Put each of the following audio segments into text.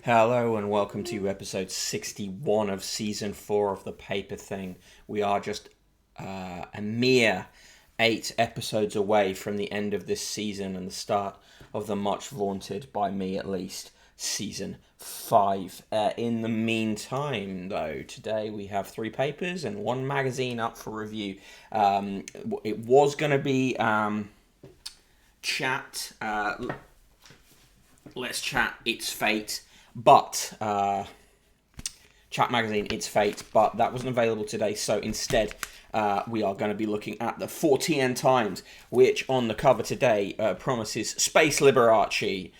Hello and welcome to episode 61 of season 4 of The Paper Thing. We are just a mere 8 episodes away from the end of this season and the start of the much vaunted, by me at least, season 5. In the meantime, though, today we have 3 papers and 1 magazine up for review. It was going to be chat. Let's chat It's Fate. But, Chat Magazine, It's Fate, but that wasn't available today, so instead we are going to be looking at the Fortean Times, which on the cover today promises Space Liberace,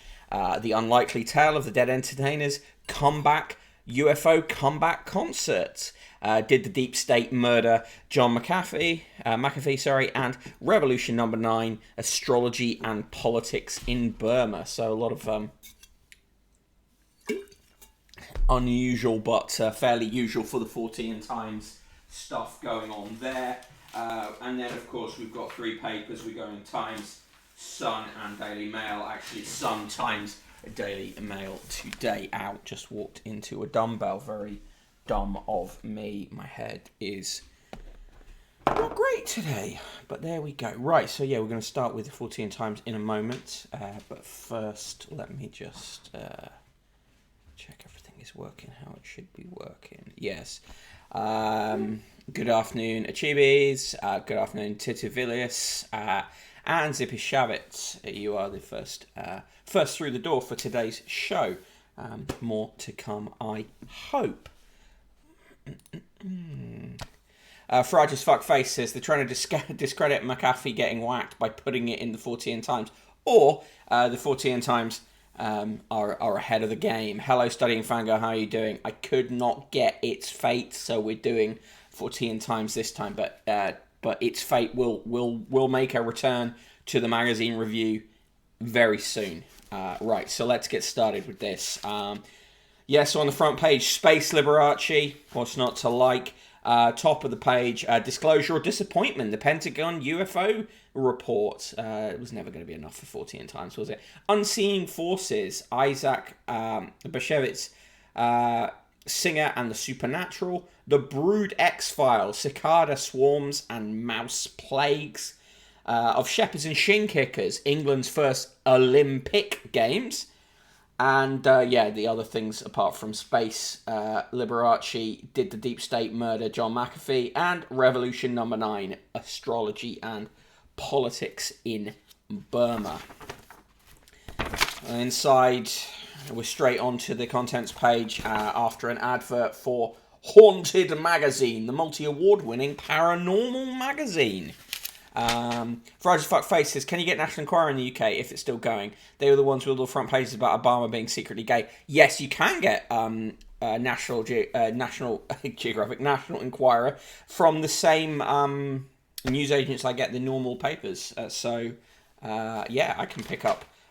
the unlikely tale of the dead entertainer's comeback, UFO comeback concert. Did the deep state murder John McAfee, and Revolution Number 9, astrology and politics in Burma. So a lot of unusual but fairly usual for the Fortean Times stuff going on there. And then, of course, we've got 3 papers. We're going Times, Sun and Daily Mail. Actually, Sun, Times, Daily Mail today out. Just walked into a dumbbell. Very dumb of me. My head is not great today. But there we go. Right, so yeah, we're going to start with the Fortean Times in a moment. But first, let me just check everything is working how it should be working. Yes. Good afternoon, Achibis. Good afternoon, Titivillius. And Zippy Shavitz. You are the first through the door for today's show. More to come, I hope. Fried as Fuck Face says they're trying to discredit McAfee getting whacked by putting it in the Fortean Times. Or the Fortean Times are ahead of the game. Hello, Studying Fangirl, how are you doing? I could not get It's Fate, so we're doing Fortean Times this time, but It's Fate will make a return to the magazine review very soon. Right, so let's get started with this. So on the front page, Space Liberace, what's not to like? Top of the page, disclosure or disappointment, the Pentagon UFO report. It was never going to be enough for Fortean Times, was it? Unseeing Forces, Isaac Bashevis, Singer and the Supernatural, The Brood X-Files, Cicada Swarms and Mouse Plagues, of Shepherds and Shin Kickers, England's first Olympic Games. And, the other things apart from Space, Liberace, Did the Deep State Murder John McAfee, and Revolution Number 9, Astrology and Politics in Burma. Inside, we're straight onto the contents page after an advert for Haunted Magazine, the multi-award-winning paranormal magazine. Fried as Fuck Face says, can you get National Enquirer in the UK if it's still going? They were the ones with all the front pages about Obama being secretly gay. Yes, you can get National Geographic, National Enquirer from the same news agents I get the normal papers.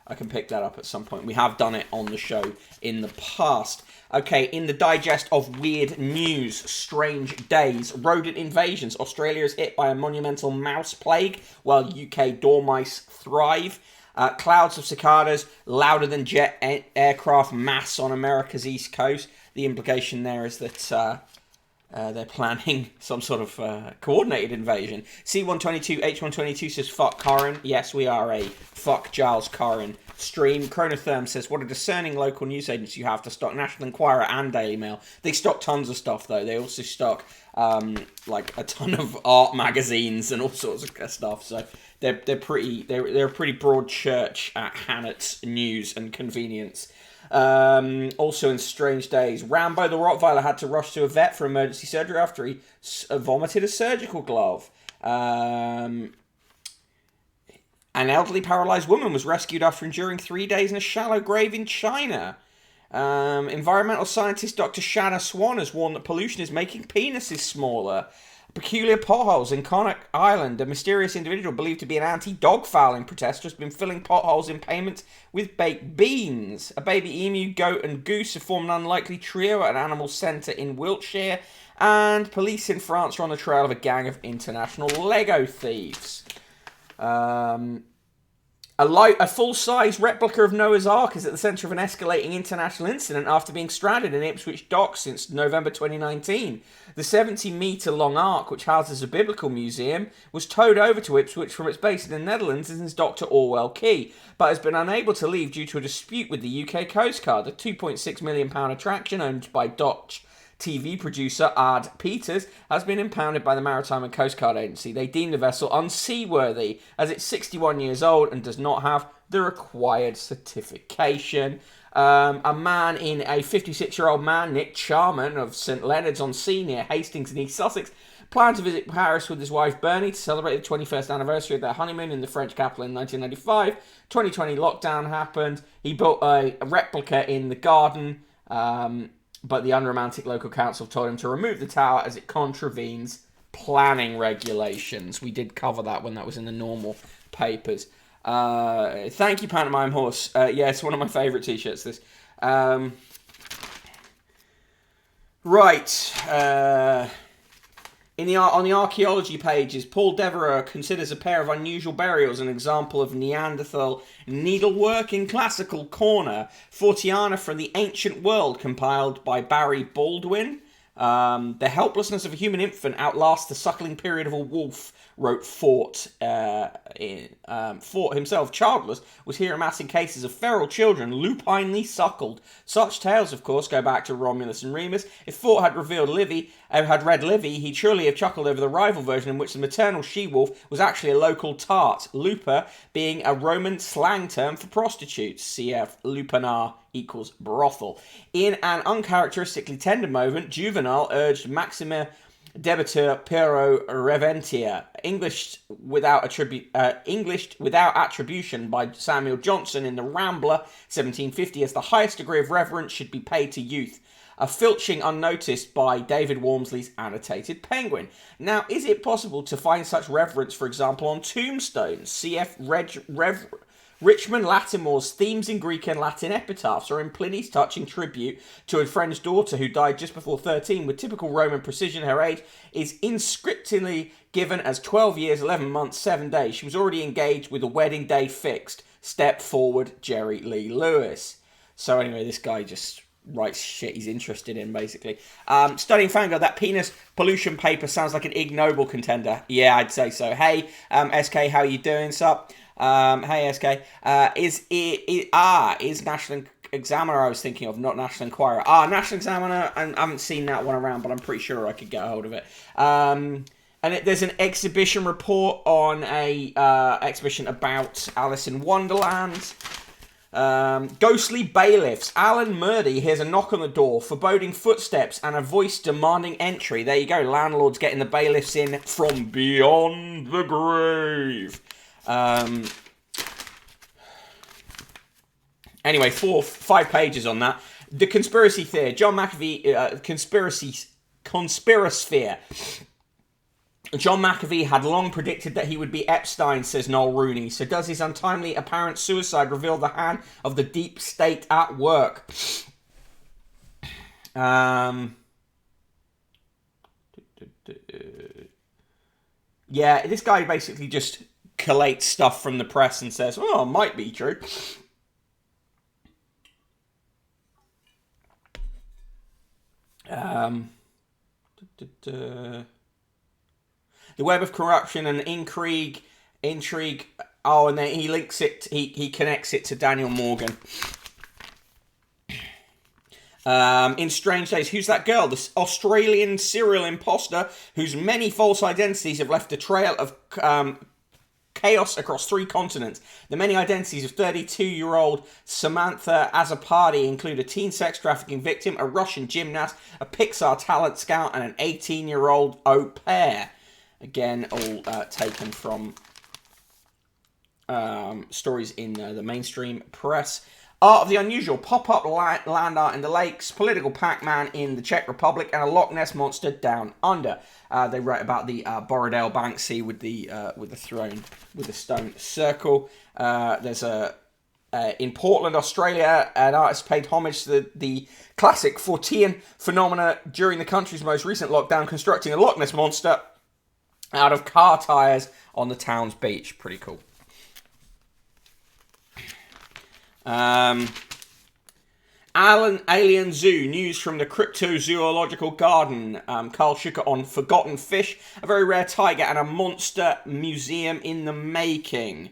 I can pick that up at some point. We have done it on the show in the past. Okay, in the digest of weird news, strange days, rodent invasions. Australia is hit by a monumental mouse plague, while UK dormice thrive. Clouds of cicadas, louder than jet aircraft mass on America's east coast. The implication there is that they're planning some sort of coordinated invasion. C122, H122 says, fuck Corin. Yes, we are a fuck Giles Corin stream. Chronotherm says, what a discerning local news agency you have to stock National Enquirer and Daily Mail. They stock tons of stuff, though. They also stock like a ton of art magazines and all sorts of stuff. So they're a pretty broad church at Hannett's News and Convenience. Also in strange days, Rambo the Rottweiler had to rush to a vet for emergency surgery after he vomited a surgical glove. An elderly paralysed woman was rescued after enduring 3 days in a shallow grave in China. Environmental scientist Dr. Shanna Swan has warned that pollution is making penises smaller. Peculiar potholes in Connaught Island. A mysterious individual believed to be an anti-dog fouling protester has been filling potholes in pavements with baked beans. A baby emu, goat and goose have formed an unlikely trio at an animal centre in Wiltshire. And police in France are on the trail of a gang of international Lego thieves. A full-size replica of Noah's Ark is at the centre of an escalating international incident after being stranded in Ipswich docks since November 2019. The 70-metre-long Ark, which houses a biblical museum, was towed over to Ipswich from its base in the Netherlands and is docked at Orwell Quay, but has been unable to leave due to a dispute with the UK Coast Guard. The £2.6 million attraction, owned by Dutch TV producer Ard Peters, has been impounded by the Maritime and Coast Guard Agency. They deem the vessel unseaworthy as it's 61 years old and does not have the required certification. A 56-year-old man, Nick Charman of St Leonard's on Sea near Hastings in East Sussex, planned to visit Paris with his wife Bernie to celebrate the 21st anniversary of their honeymoon in the French capital in 1995. 2020 lockdown happened. He built a replica in the garden, but the unromantic local council told him to remove the tower as it contravenes planning regulations. We did cover that when that was in the normal papers. Thank you, Pantomime Horse. Yeah, it's one of my favourite t-shirts, this. Right. On the archaeology pages, Paul Devereux considers a pair of unusual burials an example of Neanderthal needlework in classical corner. Forteana from the Ancient World, compiled by Barry Baldwin. The helplessness of a human infant outlasts the suckling period of a wolf, wrote Fort. Fort himself, childless, was here amassing cases of feral children lupinely suckled. Such tales, of course, go back to Romulus and Remus. If Fort had read Livy, he'd surely have chuckled over the rival version in which the maternal she-wolf was actually a local tart, lupa being a Roman slang term for prostitutes. Cf. lupanar equals brothel. In an uncharacteristically tender moment, Juvenal urged Maxima debitur pero reventia, Englished without attribution by Samuel Johnson in The Rambler, 1750, as the highest degree of reverence should be paid to youth. A filching unnoticed by David Walmsley's Annotated Penguin. Now, is it possible to find such reverence, for example, on tombstones? Cf. Richmond Latimore's Themes in Greek and Latin Epitaphs, or in Pliny's touching tribute to a friend's daughter who died just before 13. With typical Roman precision, her age is inscriptively given as 12 years, 11 months, 7 days. She was already engaged with a wedding day fixed. Step forward, Jerry Lee Lewis. So anyway, this guy just writes shit he's interested in, basically. Studying Fangirl, that penis pollution paper sounds like an Ig Nobel contender. Yeah, I'd say so. Hey, SK, how you doing, sup? Hey, SK. Is National Examiner I was thinking of, not National Enquirer. National Examiner, I haven't seen that one around, but I'm pretty sure I could get a hold of it. There's an exhibition report on a exhibition about Alice in Wonderland. Ghostly bailiffs. Alan Murdy hears a knock on the door, foreboding footsteps, and a voice demanding entry. There you go, landlords getting the bailiffs in from beyond the grave. Anyway, 5 pages on that. The conspiracy theory. John McAfee, conspirasphere. John McAfee had long predicted that he would be Epstein, says Noel Rooney. So does his untimely apparent suicide reveal the hand of the deep state at work? Yeah, this guy basically just collates stuff from the press and says, oh, it might be true. The web of corruption and intrigue. Oh, and then he links it. He connects it to Daniel Morgan. In Strange Days, who's that girl? This Australian serial imposter whose many false identities have left a trail of chaos across 3 continents. The many identities of 32-year-old Samantha Azzopardi include a teen sex trafficking victim, a Russian gymnast, a Pixar talent scout, and an 18-year-old au pair. Again, all taken from stories in the mainstream press. Art of the Unusual, pop-up land art in the lakes, political Pac-Man in the Czech Republic, and a Loch Ness monster down under. They write about the Borrowdale Banksy with the stone circle. There's in Portland, Australia, an artist paid homage to the classic Fortean phenomena during the country's most recent lockdown, constructing a Loch Ness monster out of car tyres on the town's beach. Pretty cool. Alien Zoo, news from the Cryptozoological Garden. Carl Schucker on forgotten fish, a very rare tiger, and a monster museum in the making.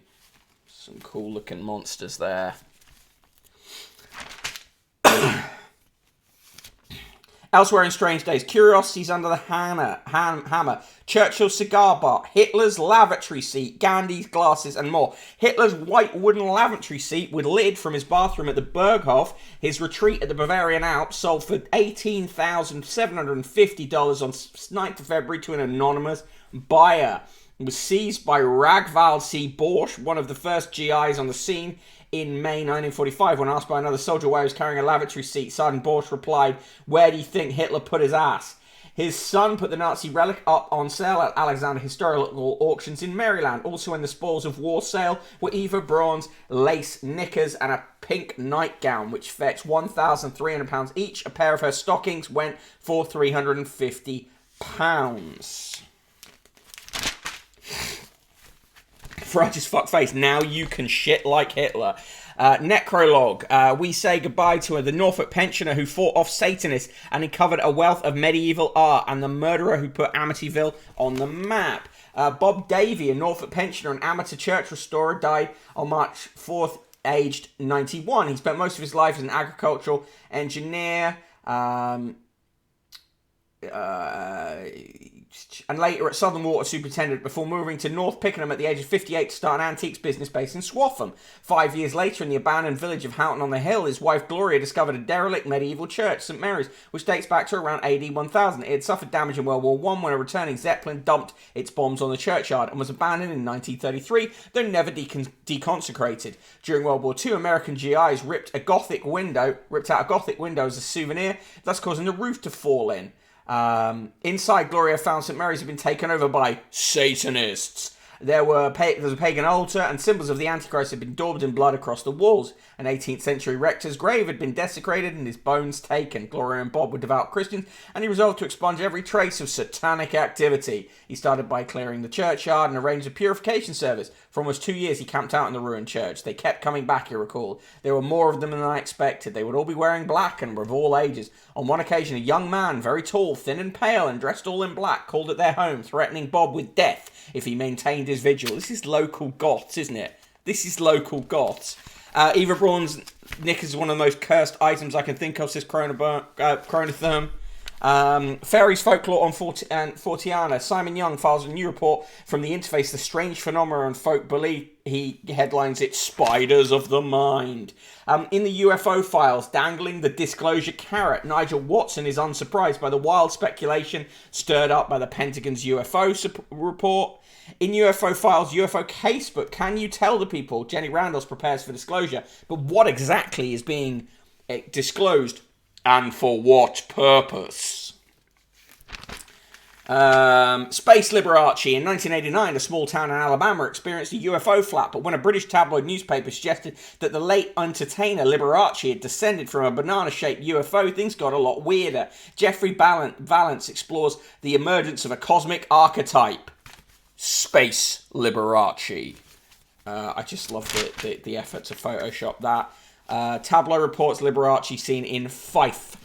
Some cool looking monsters there. Elsewhere in Strange Days, curiosities under the hammer, Churchill's cigar bar, Hitler's lavatory seat, Gandhi's glasses, and more. Hitler's white wooden lavatory seat with lid from his bathroom at the Berghof, his retreat at the Bavarian Alps, sold for $18,750 on 9th of February to an anonymous buyer. It was seized by Ragval C. Borsch, one of the first GIs on the scene, in May 1945, when asked by another soldier why he was carrying a lavatory seat. Sergeant Borsch replied, "Where do you think Hitler put his ass?" His son put the Nazi relic up on sale at Alexander Historical Auctions in Maryland. Also in the spoils of war sale were Eva Braun's lace knickers and a pink nightgown, which fetched £1,300 each. A pair of her stockings went for £350. Righteous fuckface, now you can shit like Hitler. Necrolog, we say goodbye to the Norfolk pensioner who fought off Satanists and uncovered a wealth of medieval art, and the murderer who put Amityville on the map. Bob Davey, a Norfolk pensioner and amateur church restorer, died on March 4th, aged 91. He spent most of his life as an agricultural engineer, and later at Southern Water Superintendent before moving to North Pickenham at the age of 58 to start an antiques business based in Swaffham. 5 years later, in the abandoned village of Houghton on the Hill, his wife Gloria discovered a derelict medieval church, St Mary's, which dates back to around AD 1000. It had suffered damage in World War I when a returning Zeppelin dumped its bombs on the churchyard and was abandoned in 1933, though never deconsecrated. During World War II, American GIs ripped out a Gothic window as a souvenir, thus causing the roof to fall in. Inside, Gloria found St Mary's had been taken over by Satanists. There was a pagan altar, and symbols of the Antichrist had been daubed in blood across the walls. An 18th century rector's grave had been desecrated and his bones taken. Gloria and Bob were devout Christians, and he resolved to expunge every trace of satanic activity. He started by clearing the churchyard and arranged a purification service. For almost 2 years, he camped out in the ruined church. They kept coming back, he recalled. There were more of them than I expected. They would all be wearing black and were of all ages. On one occasion, a young man, very tall, thin and pale, and dressed all in black, called at their home, threatening Bob with death if he maintained his vigil. This is local Goths, isn't it? This is local Goths. Eva Braun's knickers is one of the most cursed items I can think of, says Chronotherm. Fairies folklore on Forteana. Simon Young files a new report from the interface, The Strange Phenomena and Folk Belief. He headlines it, Spiders of the Mind. In the UFO files, dangling the disclosure carrot, Nigel Watson is unsurprised by the wild speculation stirred up by the Pentagon's UFO report. In UFO files, UFO casebook, can you tell the people? Jenny Randles prepares for disclosure. But what exactly is being disclosed? And for what purpose? Space Liberace. In 1989, a small town in Alabama experienced a UFO flap, but when a British tabloid newspaper suggested that the late entertainer Liberace had descended from a banana-shaped UFO, things got a lot weirder. Jeffrey Valance explores the emergence of a cosmic archetype. Space Liberace. I just love the effort to Photoshop that. Tableau reports Liberace seen in Fife.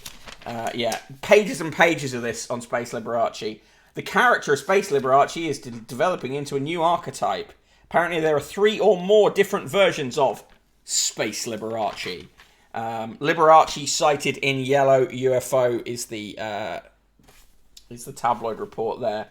Pages and pages of this on Space Liberace. The character of Space Liberace is developing into a new archetype. Apparently there are 3 or more different versions of Space Liberace. Liberace cited in yellow UFO is the tabloid report there.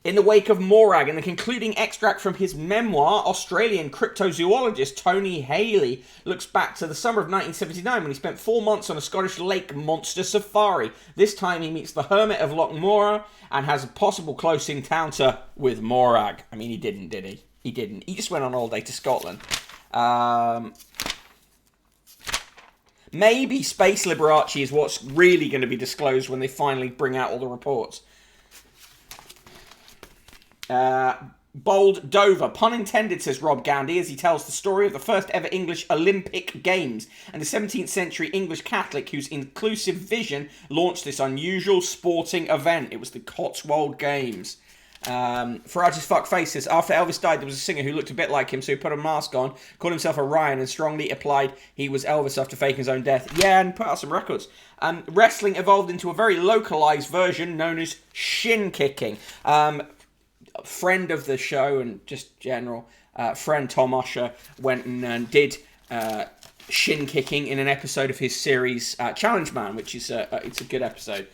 In the wake of Morag, in the concluding extract from his memoir, Australian cryptozoologist Tony Haley looks back to the summer of 1979 when he spent 4 months on a Scottish lake monster safari. This time he meets the hermit of Loch Morar and has a possible close encounter with Morag. I mean, he didn't, did he? He didn't. He just went on holiday to Scotland. Maybe Space Liberace is what's really going to be disclosed when they finally bring out all the reports. Bold Dover, pun intended, says Rob Gandy, as he tells the story of the first ever English Olympic Games and a 17th century English Catholic whose inclusive vision launched this unusual sporting event. It was the Cotswold Games. Farage as fuck faces. After Elvis died, there was a singer who looked a bit like him, so he put a mask on, called himself Orion, and strongly implied he was Elvis after faking his own death. Yeah, and put out some records. Wrestling evolved into a very localized version known as shin kicking. Friend of the show and just general friend Tom Usher went and did shin kicking in an episode of his series Challenge Man, which is it's a good episode.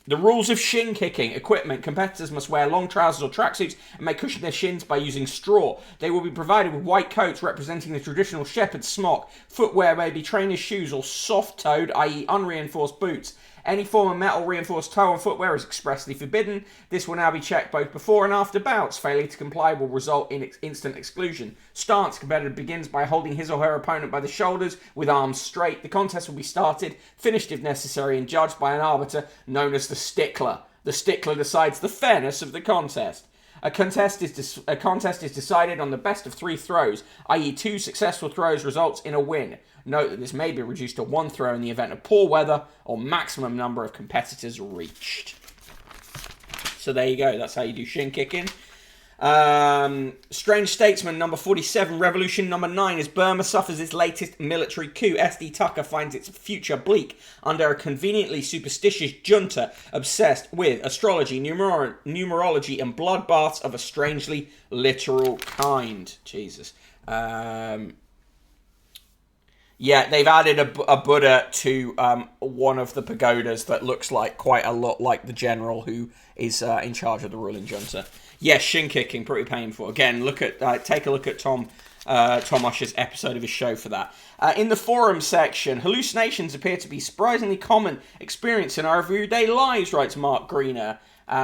The rules of shin kicking. Equipment. Competitors must wear long trousers or tracksuits and may cushion their shins by using straw. They will be provided with white coats representing the traditional shepherd's smock. Footwear may be trainer's shoes or soft-toed, i.e. unreinforced boots. Any form of metal reinforced toe on footwear is expressly forbidden. This will now be checked both before and after bouts. Failure to comply will result in instant exclusion. Stance. Competitor begins by holding his or her opponent by the shoulders with arms straight. The contest will be started, finished if necessary, and judged by an arbiter known as the stickler. The stickler decides the fairness of the contest. A contest is decided on the best of 3 throws, i.e. 2 successful throws results in a win. Note that this may be reduced to 1 throw in the event of poor weather or maximum number of competitors reached. So there you go. That's how you do shin kicking. Strange Statesman number 47, Revolution number 9, as Burma suffers its latest military coup. SD Tucker finds its future bleak under a conveniently superstitious junta obsessed with astrology, numerology, and bloodbaths of a strangely literal kind. Jesus. Yeah, they've added a Buddha to one of the pagodas that looks like quite a lot like the general who is in charge of the ruling junta. Yes, shin kicking, pretty painful. Again, take a look at Tom Usher's episode of his show for that. In the forum section, hallucinations appear to be surprisingly common experience in our everyday lives, writes Mark Greener.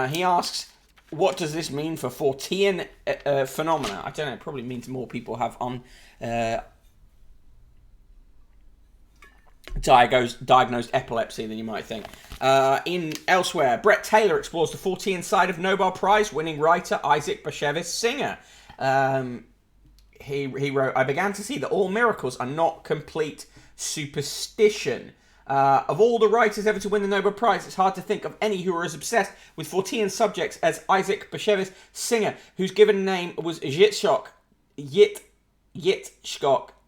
He asks, what does this mean for Fortean phenomena? I don't know, it probably means more people have diagnosed epilepsy than you might think. Elsewhere, Brett Taylor explores the Fortean side of Nobel Prize winning writer Isaac Bashevis Singer. He wrote, I began to see that all miracles are not complete superstition. Of all the writers ever to win the Nobel Prize, it's hard to think of any who are as obsessed with Fortean subjects as Isaac Bashevis Singer, whose given name was Yitzhak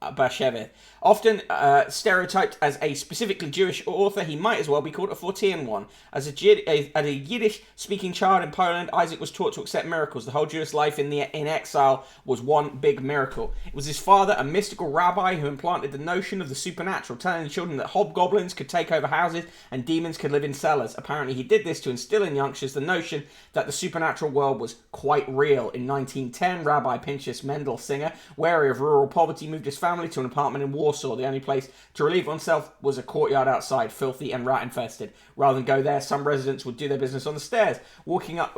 Bashevis. Often stereotyped as a specifically Jewish author, he might as well be called a Fortean one. As a Yiddish-speaking child in Poland, Isaac was taught to accept miracles. The whole Jewish life in exile was one big miracle. It was his father, a mystical rabbi, who implanted the notion of the supernatural, telling the children that hobgoblins could take over houses and demons could live in cellars. Apparently he did this to instill in youngsters the notion that the supernatural world was quite real. In 1910, Rabbi Pinchas Mendel Singer, wary of rural poverty, moved his family to an apartment in Warsaw. The only place to relieve oneself was a courtyard outside, filthy and rat-infested. Rather than go there, some residents would do their business on the stairs. Walking up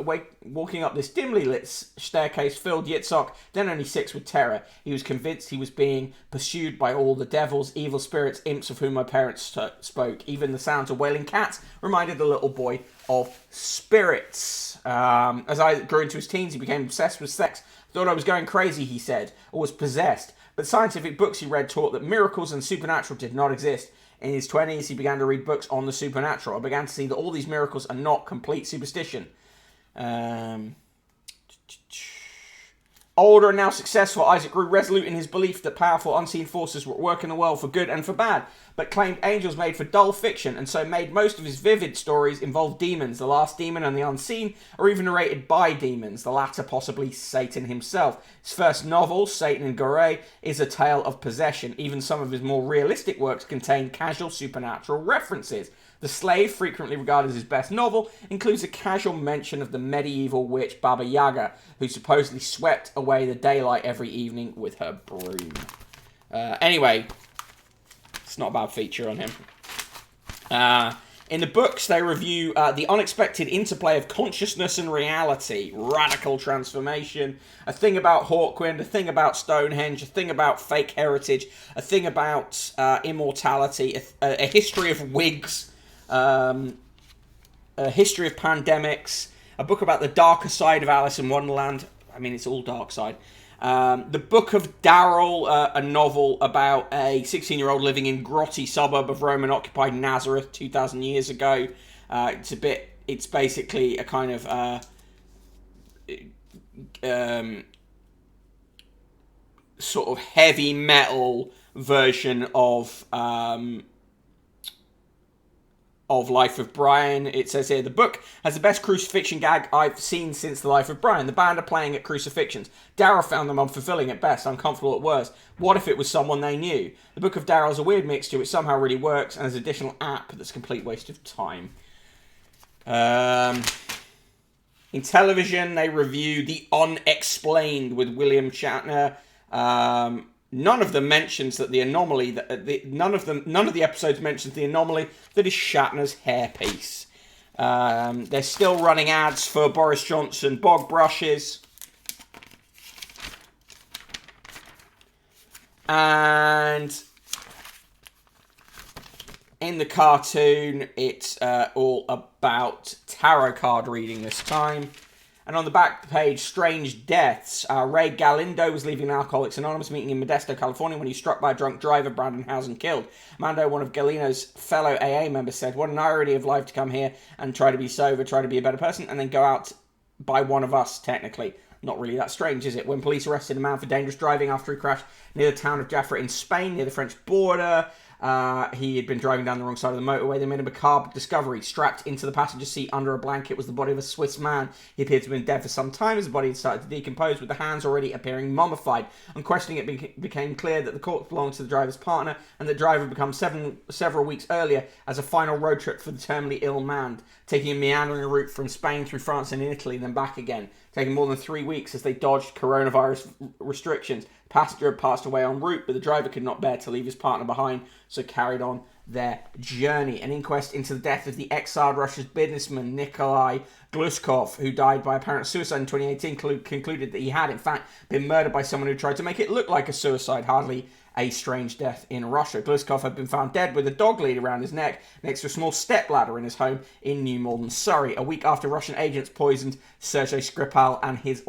this dimly lit staircase filled Yitzhak, then only 6, with terror. He was convinced he was being pursued by all the devils, evil spirits, imps of whom my parents spoke. Even the sounds of wailing cats reminded the little boy of spirits. As Isaac grew into his teens, he became obsessed with sex. Thought I was going crazy, he said, or was possessed. But scientific books he read taught that miracles and supernatural did not exist. In his 20s, he began to read books on the supernatural. I began to see that all these miracles are not complete superstition. Older and now successful, Isaac grew resolute in his belief that powerful unseen forces were at work in the world for good and for bad, but claimed angels made for dull fiction, and so made most of his vivid stories involve demons. The last demon and the unseen are even narrated by demons, the latter possibly Satan himself. His first novel, Satan and Gore, is a tale of possession. Even some of his more realistic works contain casual supernatural references. The Slave, frequently regarded as his best novel, includes a casual mention of the medieval witch Baba Yaga, who supposedly swept away the daylight every evening with her broom. Anyway, it's not a bad feature on him. In the books, they review the unexpected interplay of consciousness and reality, radical transformation, a thing about Hawkwind, a thing about Stonehenge, a thing about fake heritage, a thing about immortality, a history of wigs, a history of pandemics, a book about the darker side of Alice in Wonderland. I mean, it's all dark side. The Book of Daryl, a novel about a 16-year-old living in grotty suburb of Roman-occupied Nazareth 2,000 years ago. It's basically a kind of sort of heavy metal version of Life of Brian. It says here, the book has the best crucifixion gag I've seen since The Life of Brian. The band are playing at crucifixions. Daryl found them unfulfilling at best, uncomfortable at worst. What if it was someone they knew? The Book of Daryl is a weird mixture which somehow really works, and has an additional app that's a complete waste of time. In television, they review The Unexplained with William Shatner. None of them mentions that the anomaly none of the episodes mentions the anomaly that is Shatner's hairpiece. They're still running ads for Boris Johnson bog brushes. And in the cartoon, it's all about tarot card reading this time. And on the back page, strange deaths. Ray Galindo was leaving an Alcoholics Anonymous meeting in Modesto, California, when he was struck by a drunk driver, Brandon Housen, killed. Mando, one of Galino's fellow AA members, said, "What an irony of life to come here and try to be sober, try to be a better person, and then go out by one of us, technically." Not really that strange, is it? When police arrested a man for dangerous driving after he crashed near the town of Jaffa in Spain, near the French border, he had been driving down the wrong side of the motorway. They made a macabre discovery. Strapped into the passenger seat under a blanket was the body of a Swiss man. He appeared to have been dead for some time. His body had started to decompose, with the hands already appearing mummified. On questioning, it became clear that the corpse belonged to the driver's partner, and the driver had become several weeks earlier as a final road trip for the terminally ill man, taking a meandering route from Spain through France and Italy, then back again. Taking more than 3 weeks as they dodged coronavirus restrictions. The passenger had passed away en route, but the driver could not bear to leave his partner behind, so carried on their journey. An inquest into the death of the exiled Russian businessman Nikolai Gluskov, who died by apparent suicide in 2018, concluded that he had, in fact, been murdered by someone who tried to make it look like a suicide. Hardly a strange death in Russia. Gluskov had been found dead with a dog lead around his neck next to a small stepladder in his home in New Malden, Surrey, a week after Russian agents poisoned Sergei Skripal and his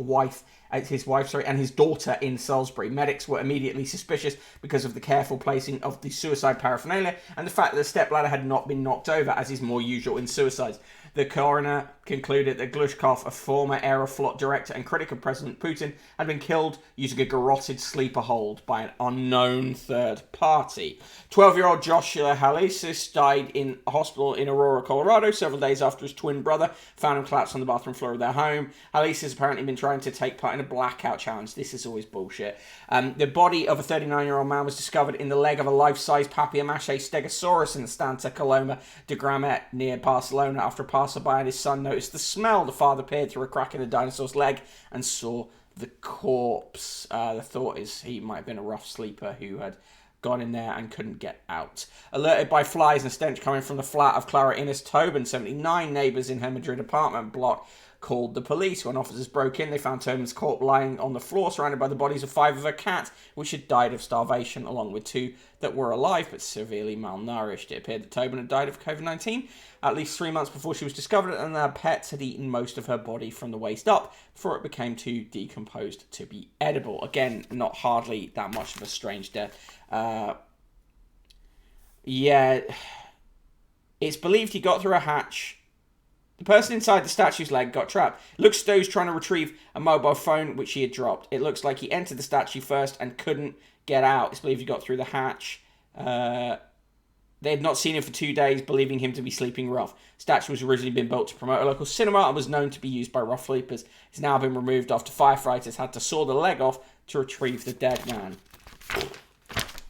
daughter in Salisbury. Medics were immediately suspicious because of the careful placing of the suicide paraphernalia and the fact that the stepladder had not been knocked over, as is more usual in suicides. The coroner concluded that Glushkov, a former Aeroflot director and critic of President Putin, had been killed using a garroted sleeper hold by an unknown third party. 12-year-old Joshua Halesis died in a hospital in Aurora, Colorado, several days after his twin brother found him collapsed on the bathroom floor of their home. Halesis has apparently been trying to take part in a blackout challenge. This is always bullshit. The body of a 39-year-old man was discovered in the leg of a life-size papier-mâché stegosaurus in the Santa Coloma de Gramaet near Barcelona. After a passerby and his son noticed the smell, the father peered through a crack in the dinosaur's leg and saw the corpse. The thought is he might have been a rough sleeper who had gone in there and couldn't get out. Alerted by flies and stench coming from the flat of Clara Innes Tobin, 79, neighbours in her Madrid apartment block called the police. When officers broke in, they found Tobin's corpse lying on the floor, surrounded by the bodies of 5 of her cats, which had died of starvation, along with 2 that were alive but severely malnourished. It appeared that Tobin had died of COVID-19 at least 3 months before she was discovered, and her pets had eaten most of her body from the waist up before it became too decomposed to be edible. Again, not hardly that much of a strange death. Yeah, it's believed he got through a hatch. The person inside the statue's leg got trapped. It looks as though he's trying to retrieve a mobile phone which he had dropped. It looks like he entered the statue first and couldn't get out. It's believed he got through the hatch. They had not seen him for 2 days, believing him to be sleeping rough. The statue was originally been built to promote a local cinema and was known to be used by rough sleepers. It's now been removed after firefighters had to saw the leg off to retrieve the dead man.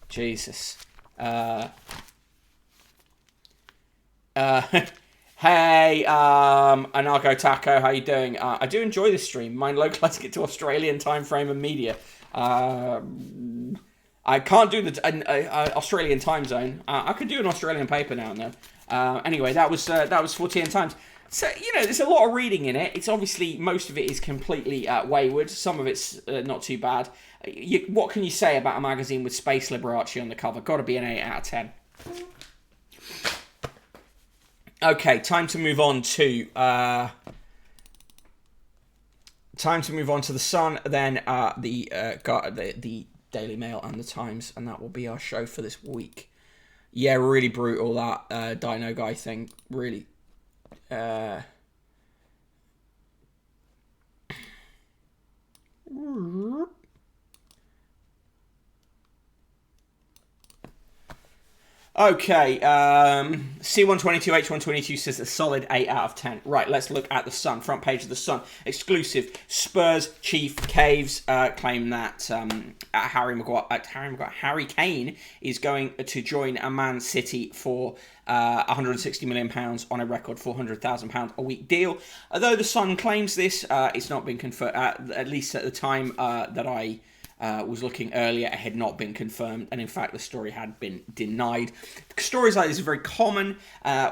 Jesus. Hey, Anargo Taco, how you doing? I do enjoy this stream. Mind localizing it to Australian time frame and media. I can't do the Australian time zone. I could do an Australian paper now and then. Anyway, that was Fortean Times. So, there's a lot of reading in it. It's obviously, most of it is completely wayward. Some of it's not too bad. What can you say about a magazine with Space Liberace on the cover? Got to be an 8 out of 10. Okay, time to move on to the Sun, then the Daily Mail and the Times, and that will be our show for this week. Yeah, really brutal, that Dino Guy thing. Really. Okay, C122, H122 says a solid 8 out of 10. Right, let's look at the Sun. Front page of the Sun. Exclusive. Spurs chief Caves claim that Harry Kane is going to join a Man City for £160 million on a record £400,000 a week deal. Although the Sun claims this, it's not been confirmed, at least at the time that I was looking earlier, it had not been confirmed, and in fact the story had been denied. Stories like this are very common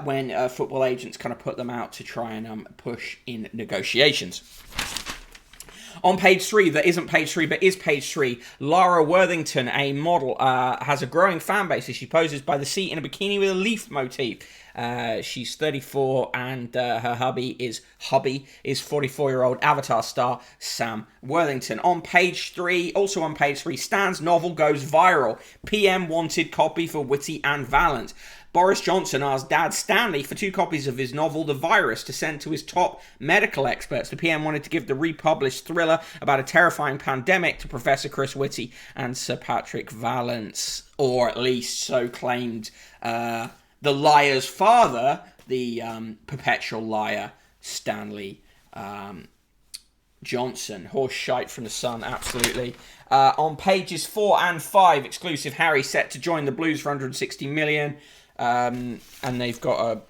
when football agents kind of put them out to try and push in negotiations. On page 3, that isn't page 3, but is page 3, Lara Worthington, a model, has a growing fan base as she poses by the sea in a bikini with a leaf motif. She's 34 and her hubby is 44-year-old Avatar star Sam Worthington. On page 3, also on page 3, Stan's novel goes viral. PM wanted copy for Witty and Valent. Boris Johnson asked Dad Stanley for 2 copies of his novel The Virus to send to his top medical experts. The PM wanted to give the republished thriller about a terrifying pandemic to Professor Chris Whitty and Sir Patrick Vallance, or at least so claimed the liar's father, the perpetual liar, Stanley Johnson. Horse shite from the Sun, absolutely. On pages 4 and 5, exclusive Harry set to join the Blues for 160 million. And they've got a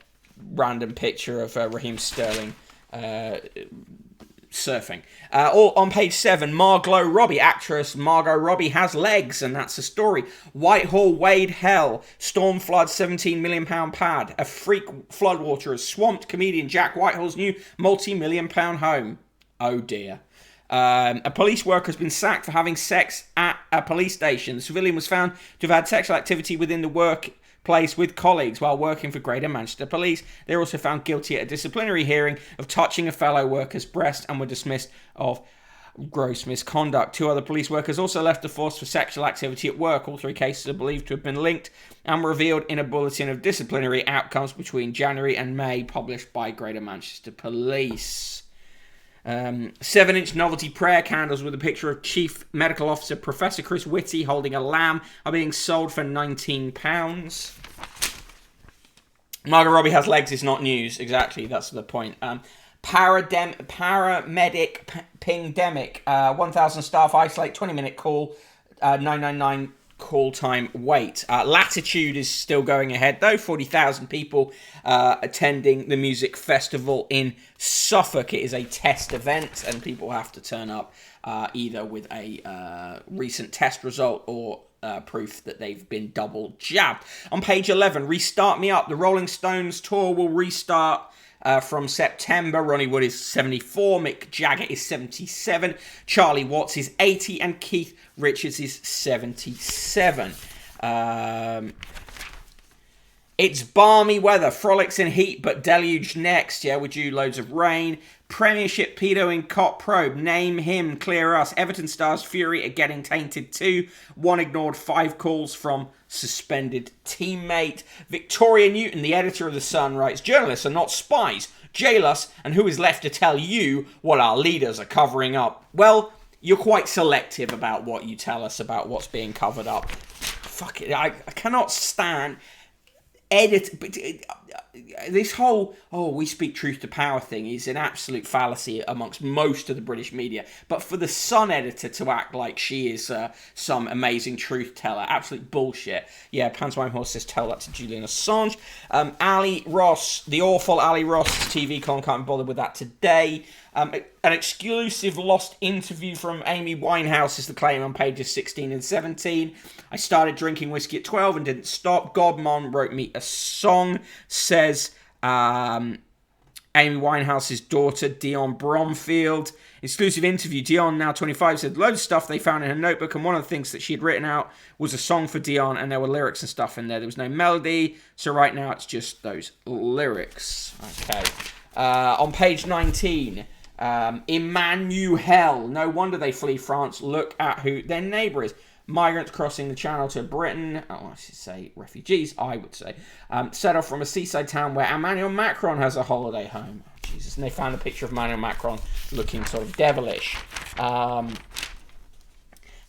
random picture of Raheem Sterling surfing. All on page 7, Margot Robbie, actress Margot Robbie has legs, and that's the story. Whitehall Wade hell, storm floods £17 million pad. A freak floodwater has swamped comedian Jack Whitehall's new multi-million pound home. Oh dear. A police worker has been sacked for having sex at a police station. The civilian was found to have had sexual activity within the workplace with colleagues while working for Greater Manchester Police. They were also found guilty at a disciplinary hearing of touching a fellow worker's breast and were dismissed of gross misconduct. 2 other police workers also left the force for sexual activity at work. All 3 cases are believed to have been linked and were revealed in a bulletin of disciplinary outcomes between January and May published by Greater Manchester Police. 7-inch novelty prayer candles with a picture of Chief Medical Officer Professor Chris Whitty holding a lamb are being sold for £19. Margot Robbie has legs is not news. Exactly, that's the point. Paramedic Pingdemic, 1,000 staff isolate, 20-minute call, 999 call time wait. Latitude is still going ahead though. 40,000 people attending the music festival in Suffolk. It is a test event and people have to turn up either with a recent test result or proof that they've been double jabbed. On page 11, Restart Me Up. The Rolling Stones tour will restart from September. Ronnie Wood is 74, Mick Jagger is 77, Charlie Watts is 80, and Keith Richards is 77. It's balmy weather, frolics in heat, but deluge next. Yeah, with you loads of rain. Premiership pedo in cop probe. Name him, clear us. Everton stars Fury are getting tainted too. 1 ignored 5 calls from suspended teammate. Victoria Newton, the editor of The Sun, writes, journalists are not spies. Jail us, and who is left to tell you what our leaders are covering up? Well, you're quite selective about what you tell us about what's being covered up. Fuck it, I cannot stand this whole we speak truth to power thing is an absolute fallacy amongst most of the British media, but for the Sun editor to act like she is some amazing truth teller, absolute bullshit. Yeah, Pantomime Horse says tell that to Julian Assange. Ali Ross, the awful Ali Ross TV con, can't be bothered with that today. An exclusive lost interview from Amy Winehouse is the claim on pages 16 and 17. I started drinking whiskey at 12 and didn't stop. Godmon wrote me a song, says Amy Winehouse's daughter, Dion Bromfield. Exclusive interview, Dion, now 25, said loads of stuff they found in her notebook, and one of the things that she had written out was a song for Dion, and there were lyrics and stuff in there. There was no melody, so right now it's just those lyrics. Okay. On page 19... Emmanuel. No wonder they flee France. Look at who their neighbour is. Migrants crossing the channel to Britain. Oh, I should say refugees, I would say. Set off from a seaside town where Emmanuel Macron has a holiday home. Oh, Jesus. And they found a picture of Emmanuel Macron looking sort of devilish.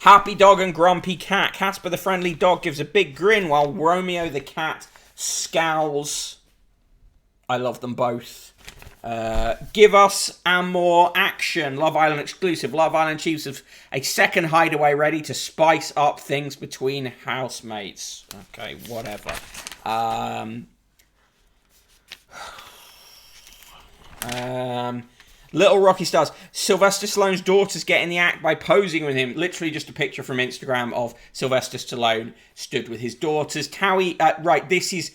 Happy dog and grumpy cat. Casper the friendly dog gives a big grin while Romeo the cat scowls. I love them both. Give us and more action. Love Island exclusive. Love Island Chiefs have a second hideaway ready to spice up things between housemates. Okay, whatever. Little Rocky Stars. Sylvester Stallone's daughter's getting the act by posing with him. Literally just a picture from Instagram of Sylvester Stallone stood with his daughters. Towie, right, this is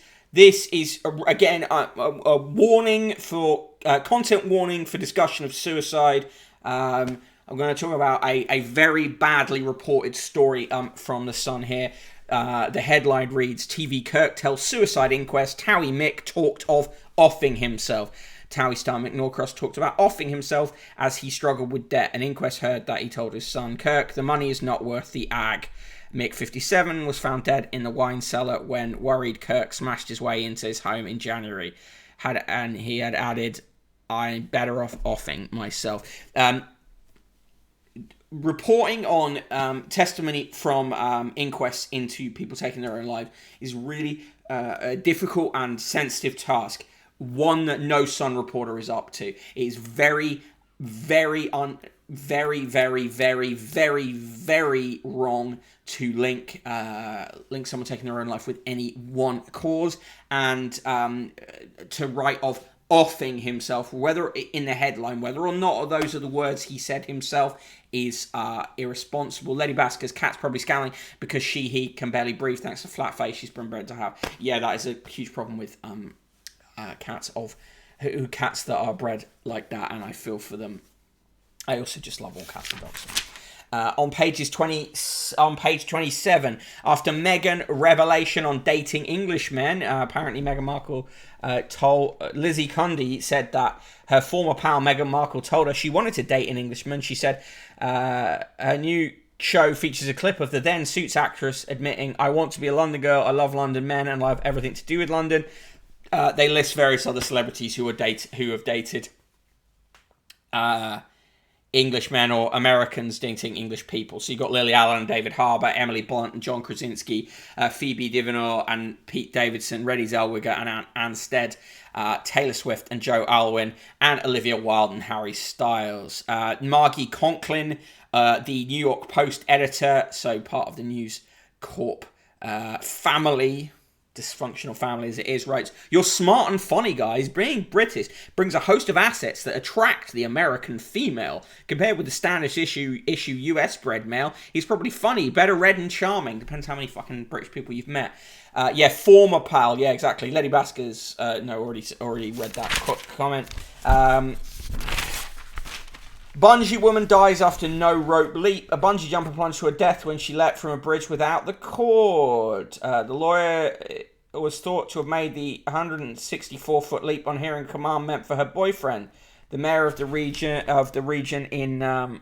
again a warning for content warning for discussion of suicide. I'm going to talk about a very badly reported story from The Sun here. The headline reads, TV Kirk tells suicide inquest, Towie Mick talked of offing himself. Towie star Mick Norcross talked about offing himself as he struggled with debt. An inquest heard that he told his son, Kirk, the money is not worth the ag. Mick, 57, was found dead in the wine cellar when worried Kirk smashed his way into his home in January. He had added, I'm better off offing myself. Reporting on testimony from inquests into people taking their own life is really a difficult and sensitive task. One that no Sun reporter is up to. It is very, very wrong to link someone taking their own life with any one cause, and to write of offing himself, whether in the headline, whether or not those are the words he said himself, is irresponsible. Lady Basker's cat's probably scowling because he can barely breathe thanks to flat face she's been bred to have. Yeah, that is a huge problem with cats that are bred like that, and I feel for them. I also just love all cats and dogs. On page 27, after Meghan revelation on dating Englishmen, apparently Meghan Markle told Lizzie Cundy said that her former pal Meghan Markle told her she wanted to date an Englishman. She said her new show features a clip of the then Suits actress admitting, "I want to be a London girl. I love London men and I have everything to do with London." They list various other celebrities who have dated Englishmen or Americans dating English people. So you've got Lily Allen and David Harbour, Emily Blunt and John Krasinski, Phoebe Divinor and Pete Davidson, Renée Zellweger and Anne Stead, Taylor Swift and Joe Alwyn, and Olivia Wilde and Harry Styles. Margie Conklin, the New York Post editor, so part of the News Corp family, dysfunctional family as it is, writes, "You're smart and funny, guys. Being British brings a host of assets that attract the American female. Compared with the standard issue US-bred male, he's probably funny, better read and charming." Depends how many fucking British people you've met. Former pal. Yeah, exactly. Lady Basker's, already read that comment. Bungee woman dies after no rope leap. A bungee jumper plunged to her death when she leapt from a bridge without the cord. The lawyer was thought to have made the 164-foot leap on hearing a command meant for her boyfriend. The mayor of the region in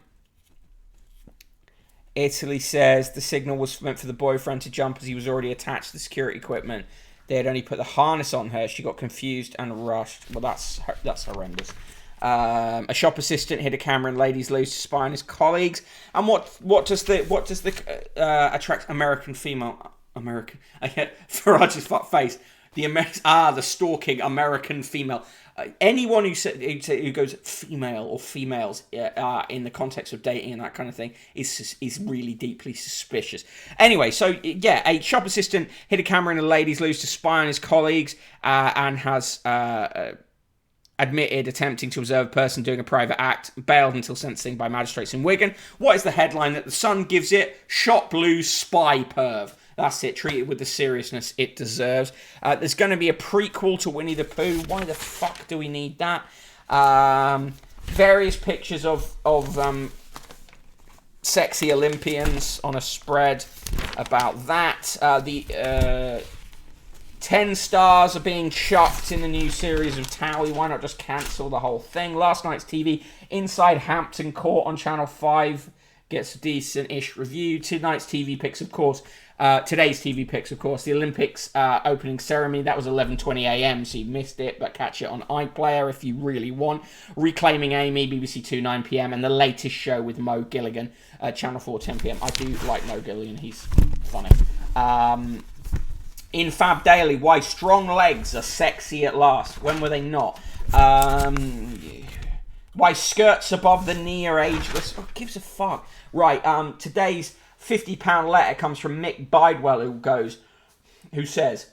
Italy says the signal was meant for the boyfriend to jump as he was already attached to the security equipment. They had only put the harness on her. She got confused and rushed. Well, that's horrendous. A shop assistant hid a camera in Ladies Loose to spy on his colleagues. And what does the attract American female? American. I get Farage's fuck face. The stalking American female. Anyone who goes female or females in the context of dating and that kind of thing is really deeply suspicious. Anyway, so yeah, a shop assistant hid a camera in a Ladies Loose to spy on his colleagues and has admitted attempting to observe a person doing a private act, bailed until sentencing by magistrates in Wigan. What is the headline that the Sun gives it? Shot blue spy perv. That's it, treated with the seriousness it deserves. There's going to be a prequel to Winnie the Pooh. Why the fuck do we need that? Various pictures of sexy Olympians on a spread about that. 10 stars are being chucked in the new series of Towie. Why not just cancel the whole thing? Last night's TV, Inside Hampton Court on Channel 5 gets a decent-ish review. Tonight's TV picks, of course. Today's TV picks, of course. The Olympics opening ceremony, that was 11:20 a.m, so you missed it, but catch it on iPlayer if you really want. Reclaiming Amy, BBC 2, 9 p.m, and the latest show with Mo Gilligan, Channel 4, 10 p.m. I do like Mo Gilligan, he's funny. In Fab Daily, why strong legs are sexy at last. When were they not? Why skirts above the knee are ageless. Who gives a fuck? Right, today's £50 letter comes from Mick Bidewell, who says,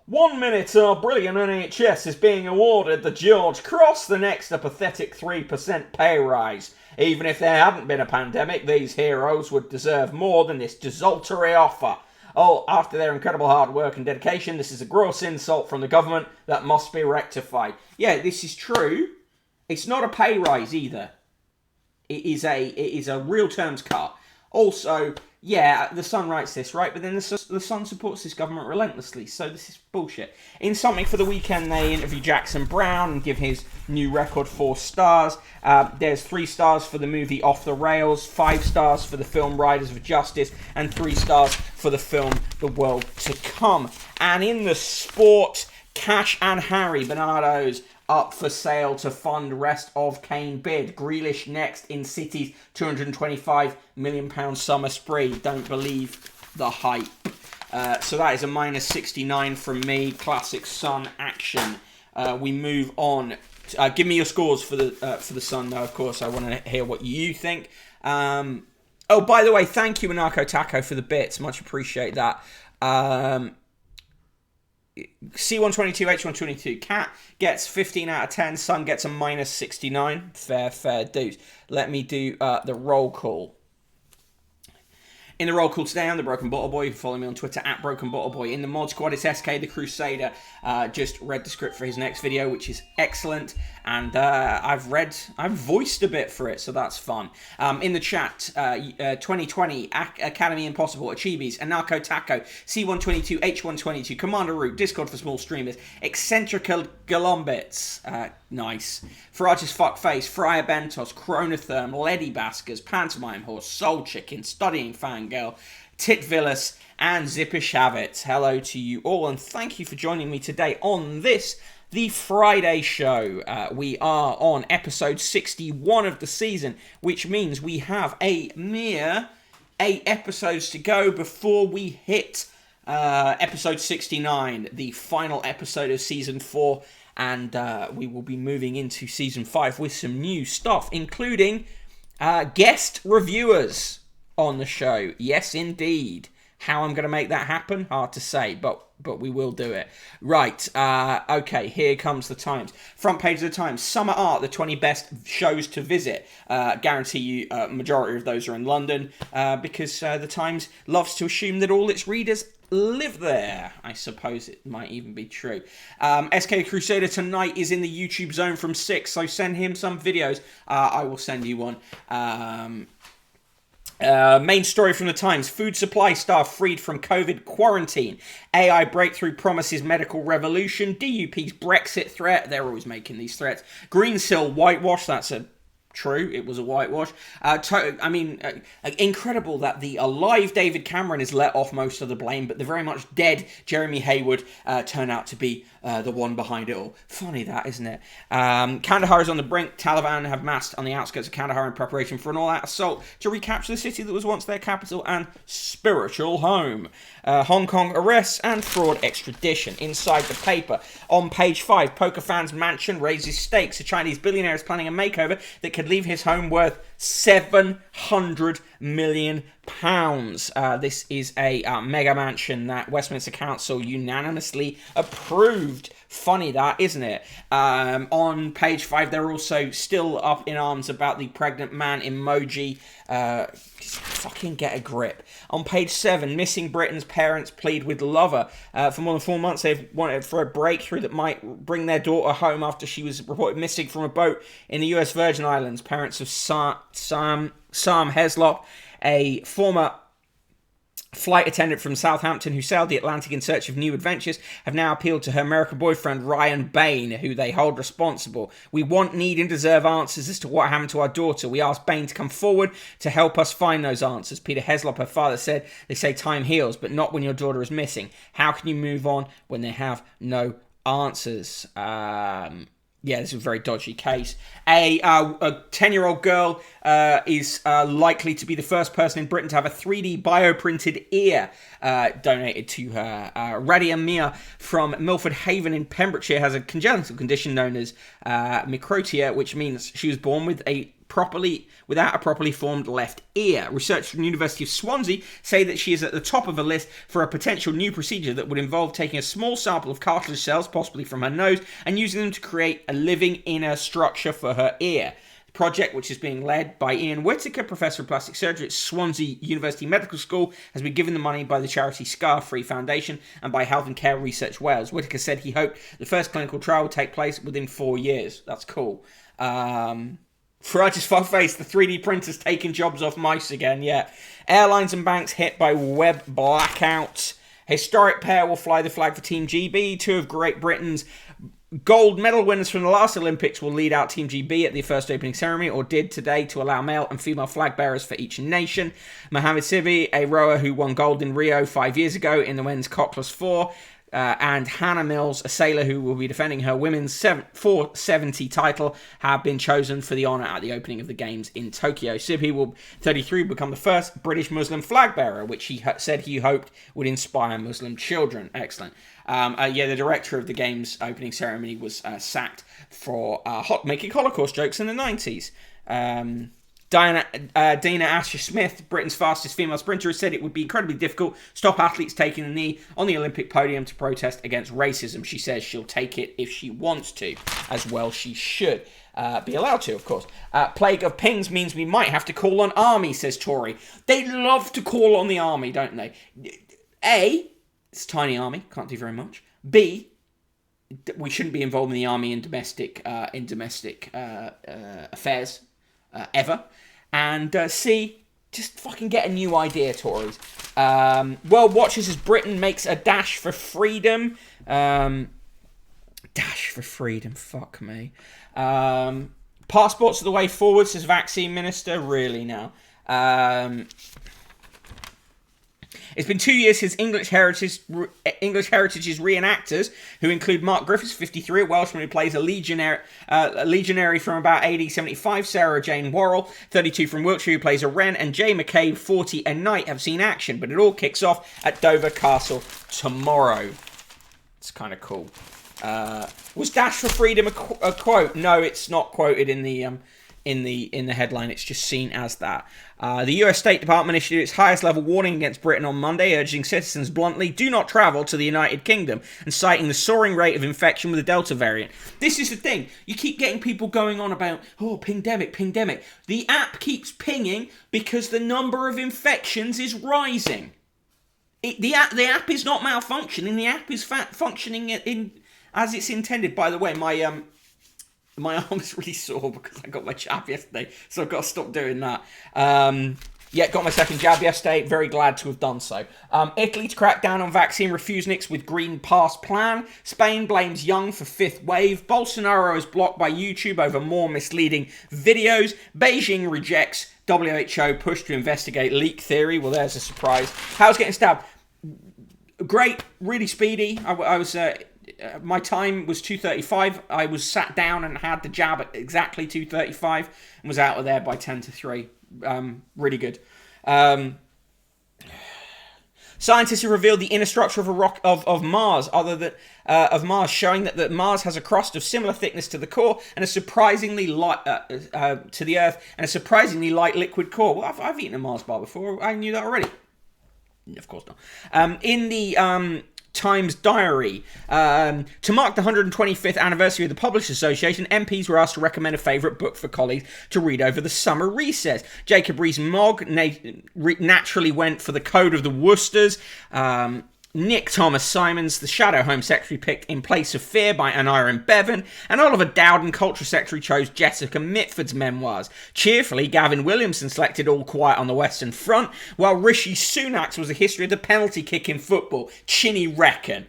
1 minute our brilliant NHS is being awarded the George Cross, the next a pathetic 3% pay rise. Even if there hadn't been a pandemic, these heroes would deserve more than this desultory offer. Oh, after their incredible hard work and dedication, this is a gross insult from the government that must be rectified. Yeah, this is true. It's not a pay rise either. It is a real terms cut. Also, yeah, the Sun writes this, right? But then the Sun supports this government relentlessly, so this is bullshit. In Something for the Weekend, they interview Jackson Brown and give his new record 4 stars. There's 3 stars for the movie Off the Rails, 5 stars for the film Riders of Justice, and 3 stars for the film The World to Come. And in the sport, Cash and Harry Bernardo's up for sale to fund rest of Kane bid. Grealish next in City's £225 million summer spree. Don't believe the hype. So that is a -69 from me. Classic Sun action. We move on. Give me your scores for the Sun, though. Of course, I want to hear what you think. Oh, by the way, thank you, Anarcho Taco, for the bits. Much appreciate that. C122, H122. Cat gets 15 out of 10. Sun gets a -69. Fair dues. Let me do the roll call. In the roll call today, I'm the Broken Bottle Boy. You can follow me on Twitter at Broken Bottle Boy. In the mod squad, it's SK the Crusader. Just read the script for his next video, which is excellent. And I've voiced a bit for it, so that's fun. In the chat, 2020, Academy Impossible, Achibis, Anarcho Taco, C122, H122, Commander Root, Discord for small streamers, Eccentrical Galombits, nice, Farage's Fuckface, Friar Bentos, Chronotherm, Lady Baskers, Pantomime Horse, Soul Chicken, Studying Fangirl, Tit Villas, and Zippish Habits. Hello to you all, and thank you for joining me today on this, the Friday show. We are on episode 61 of the season, which means we have a mere 8 episodes to go before we hit episode 69, the final episode of season 4, and we will be moving into season 5 with some new stuff, including guest reviewers on the show. Yes, indeed. How I'm going to make that happen? Hard to say, but we will do it. Right, okay, here comes the Times. Front page of the Times. Summer Art, the 20 best shows to visit. Guarantee you majority of those are in London because the Times loves to assume that all its readers live there. I suppose it might even be true. SK Crusader tonight is in the YouTube zone from 6, so send him some videos. I will send you one. Main story from the Times. Food supply staff freed from COVID quarantine. AI breakthrough promises medical revolution. DUP's Brexit threat. They're always making these threats. Greensill whitewash. That's true. It was a whitewash. Incredible that the alive David Cameron is let off most of the blame, but the very much dead Jeremy Hayward turned out to be the one behind it all. Funny that, isn't it? Kandahar is on the brink. Taliban have massed on the outskirts of Kandahar in preparation for an all-out assault to recapture the city that was once their capital and spiritual home. Hong Kong arrests and fraud extradition. Inside the paper, on page 5, poker fans' mansion raises stakes. A Chinese billionaire is planning a makeover that could leave his home worth £700 million. This is a mega mansion that Westminster Council unanimously approved. Funny that, isn't it? On page 5, they're also still up in arms about the pregnant man emoji. Fucking get a grip. On page 7, missing Britain's parents plead with lover. For more than 4 months, they've wanted for a breakthrough that might bring their daughter home after she was reported missing from a boat in the US Virgin Islands. Parents of Sam Heslop, a former flight attendant from Southampton who sailed the Atlantic in search of new adventures have now appealed to her American boyfriend Ryan Bain, who they hold responsible. We want, need and deserve answers as to what happened to our daughter. We asked Bain to come forward to help us find those answers. Peter Heslop, her father, said, they say time heals, but not when your daughter is missing. How can you move on when they have no answers? Yeah, this is a very dodgy case. A 10-year-old girl is likely to be the first person in Britain to have a 3D bioprinted ear donated to her. Radia Mia from Milford Haven in Pembrokeshire has a congenital condition known as microtia, which means she was born with without a properly formed left ear. Researchers from the University of Swansea say that she is at the top of a list for a potential new procedure that would involve taking a small sample of cartilage cells, possibly from her nose, and using them to create a living inner structure for her ear. The project, which is being led by Ian Whittaker, Professor of Plastic Surgery at Swansea University Medical School, has been given the money by the charity Scar Free Foundation and by Health and Care Research Wales. Whittaker said he hoped the first clinical trial would take place within 4 years. That's cool. Ferrage's fuckface, the 3D printer's taking jobs off mice again, yeah. Airlines and banks hit by web blackout. Historic pair will fly the flag for Team GB. Two of Great Britain's gold medal winners from the last Olympics will lead out Team GB at the first opening ceremony, or did today, to allow male and female flag bearers for each nation. Mohamed Sibi, a rower who won gold in Rio 5 years ago in the men's Cockless 4, and Hannah Mills, a sailor who will be defending her women's 470 title, have been chosen for the honour at the opening of the Games in Tokyo. Sibhi will, 33, become the first British Muslim flag bearer, which he said he hoped would inspire Muslim children. Excellent. The director of the Games opening ceremony was sacked for making Holocaust jokes in the 90s. Dina Asher-Smith, Britain's fastest female sprinter, has said it would be incredibly difficult to stop athletes taking the knee on the Olympic podium to protest against racism. She says she'll take it if she wants to, as well she should. Be allowed to, of course. Plague of pings means we might have to call on army, says Tory. They love to call on the army, don't they? A, it's a tiny army, can't do very much. B, we shouldn't be involved in the army in domestic affairs ever. And C, just fucking get a new idea, Tories. World watches as Britain makes a dash for freedom. Dash for freedom, fuck me. Passports are the way forward, says vaccine minister. Really now? It's been 2 years since English Heritage's reenactors, who include Mark Griffiths, 53, a Welshman who plays a legionary from about AD 75, Sarah Jane Worrell, 32, from Wiltshire, who plays a Wren, and Jay McCabe, 40, a knight, have seen action. But it all kicks off at Dover Castle tomorrow. It's kind of cool. Was Dash for Freedom a quote? No, it's not quoted in the headline. It's just seen as that. The US State Department issued its highest level warning against Britain on Monday, urging citizens bluntly, do not travel to the United Kingdom, and citing the soaring rate of infection with the Delta variant. This is the thing. You keep getting people going on about, pingdemic. The app keeps pinging because the number of infections is rising. The app is not malfunctioning. The app is functioning as it's intended. By the way, my arm is really sore because I got my jab yesterday, so I've got to stop doing that. Got my second jab yesterday. Very glad to have done so. Italy to crack down on vaccine refuseniks with Green Pass plan. Spain blames Young for fifth wave. Bolsonaro is blocked by YouTube over more misleading videos. Beijing rejects WHO push to investigate leak theory. Well, there's a surprise. How's getting stabbed? Great, really speedy. I was... my time was 2:35. I was sat down and had the jab at exactly 2:35 and was out of there by 10 to 3. Really good. Scientists have revealed the inner structure of a rock of Mars, showing that Mars has a crust of similar thickness to the core and a surprisingly light to the Earth, and a surprisingly light liquid core. Well, I've eaten a Mars bar before. I knew that already. Of course not. In the Times diary, to mark the 125th anniversary of the Publishers Association, MPs were asked to recommend a favourite book for colleagues to read over the summer recess. Jacob Rees-Mogg naturally went for The Code of the Woosters. Nick Thomas Simons, the Shadow Home Secretary, picked in place of Fear by Aneurin Bevan, and Oliver Dowden, Culture Secretary, chose Jessica Mitford's memoirs. Cheerfully, Gavin Williamson selected All Quiet on the Western Front, while Rishi Sunak's was a history of the penalty kick in football. Chinny reckon.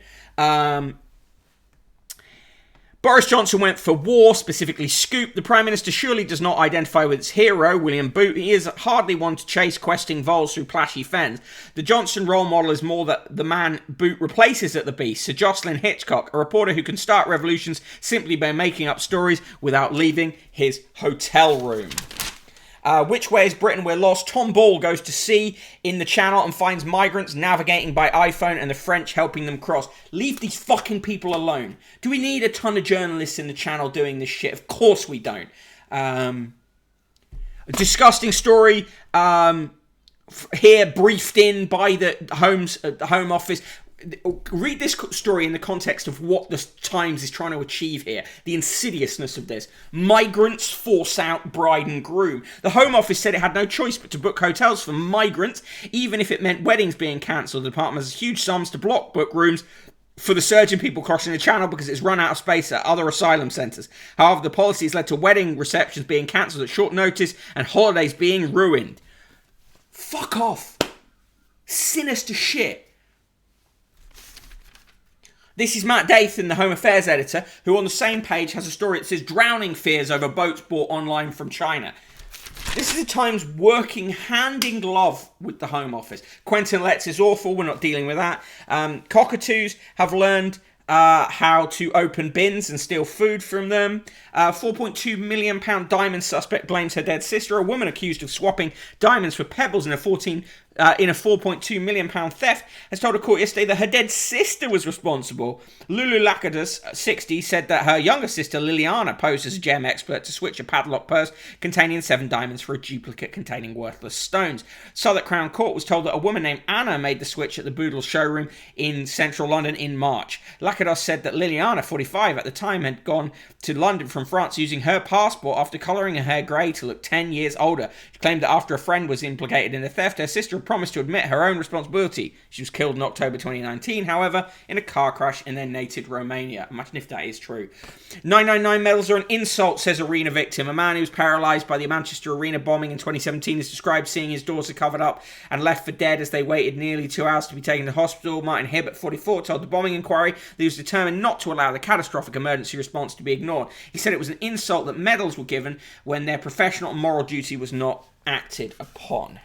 Boris Johnson went for war, specifically Scoop. The Prime Minister surely does not identify with its hero, William Booth. He is hardly one to chase questing voles through plashy fens. The Johnson role model is more that the man Booth replaces at the Beast, Sir Jocelyn Hitchcock, a reporter who can start revolutions simply by making up stories without leaving his hotel room. Which Way is Britain? We're Lost. Tom Ball goes to sea in the Channel and finds migrants navigating by iPhone and the French helping them cross. Leave these fucking people alone. Do we need a ton of journalists in the Channel doing this shit? Of course we don't. A disgusting story here briefed in by the Home Office. Read this story in the context of what the Times is trying to achieve here. The insidiousness of this. Migrants force out bride and groom. The Home Office said it had no choice but to book hotels for migrants, even if it meant weddings being cancelled. The department has huge sums to block book rooms for the surge in people crossing the Channel because it's run out of space at other asylum centres. However, the policy has led to wedding receptions being cancelled at short notice and holidays being ruined. Fuck off. Sinister shit. This is Matt Dathan, the Home Affairs editor, who on the same page has a story that says drowning fears over boats bought online from China. This is a Times working hand in glove with the Home Office. Quentin Letts is awful, we're not dealing with that. Cockatoos have learned how to open bins and steal food from them. £4.2 million diamond suspect blames her dead sister. A woman accused of swapping diamonds for pebbles in a £4.2 million theft has told a court yesterday that her dead sister was responsible. Lulu Lakadas, 60, said that her younger sister Liliana posed as a gem expert to switch a padlock purse containing 7 diamonds for a duplicate containing worthless stones. Southwark Crown Court was told that a woman named Anna made the switch at the Boodle showroom in central London in March. Lakadas said that Liliana, 45 at the time, had gone to London from France using her passport after colouring her hair grey to look 10 years older. She claimed that after a friend was implicated in the theft, her sister promised to admit her own responsibility. She was killed in October 2019, however, in a car crash in their native Romania. Imagine if that is true. 999 medals are an insult, says arena victim. A man who was paralysed by the Manchester Arena bombing in 2017 is described seeing his daughter covered up and left for dead as they waited nearly 2 hours to be taken to hospital. Martin Hibbert, 44, told the bombing inquiry that he was determined not to allow the catastrophic emergency response to be ignored. He said it was an insult that medals were given when their professional and moral duty was not acted upon.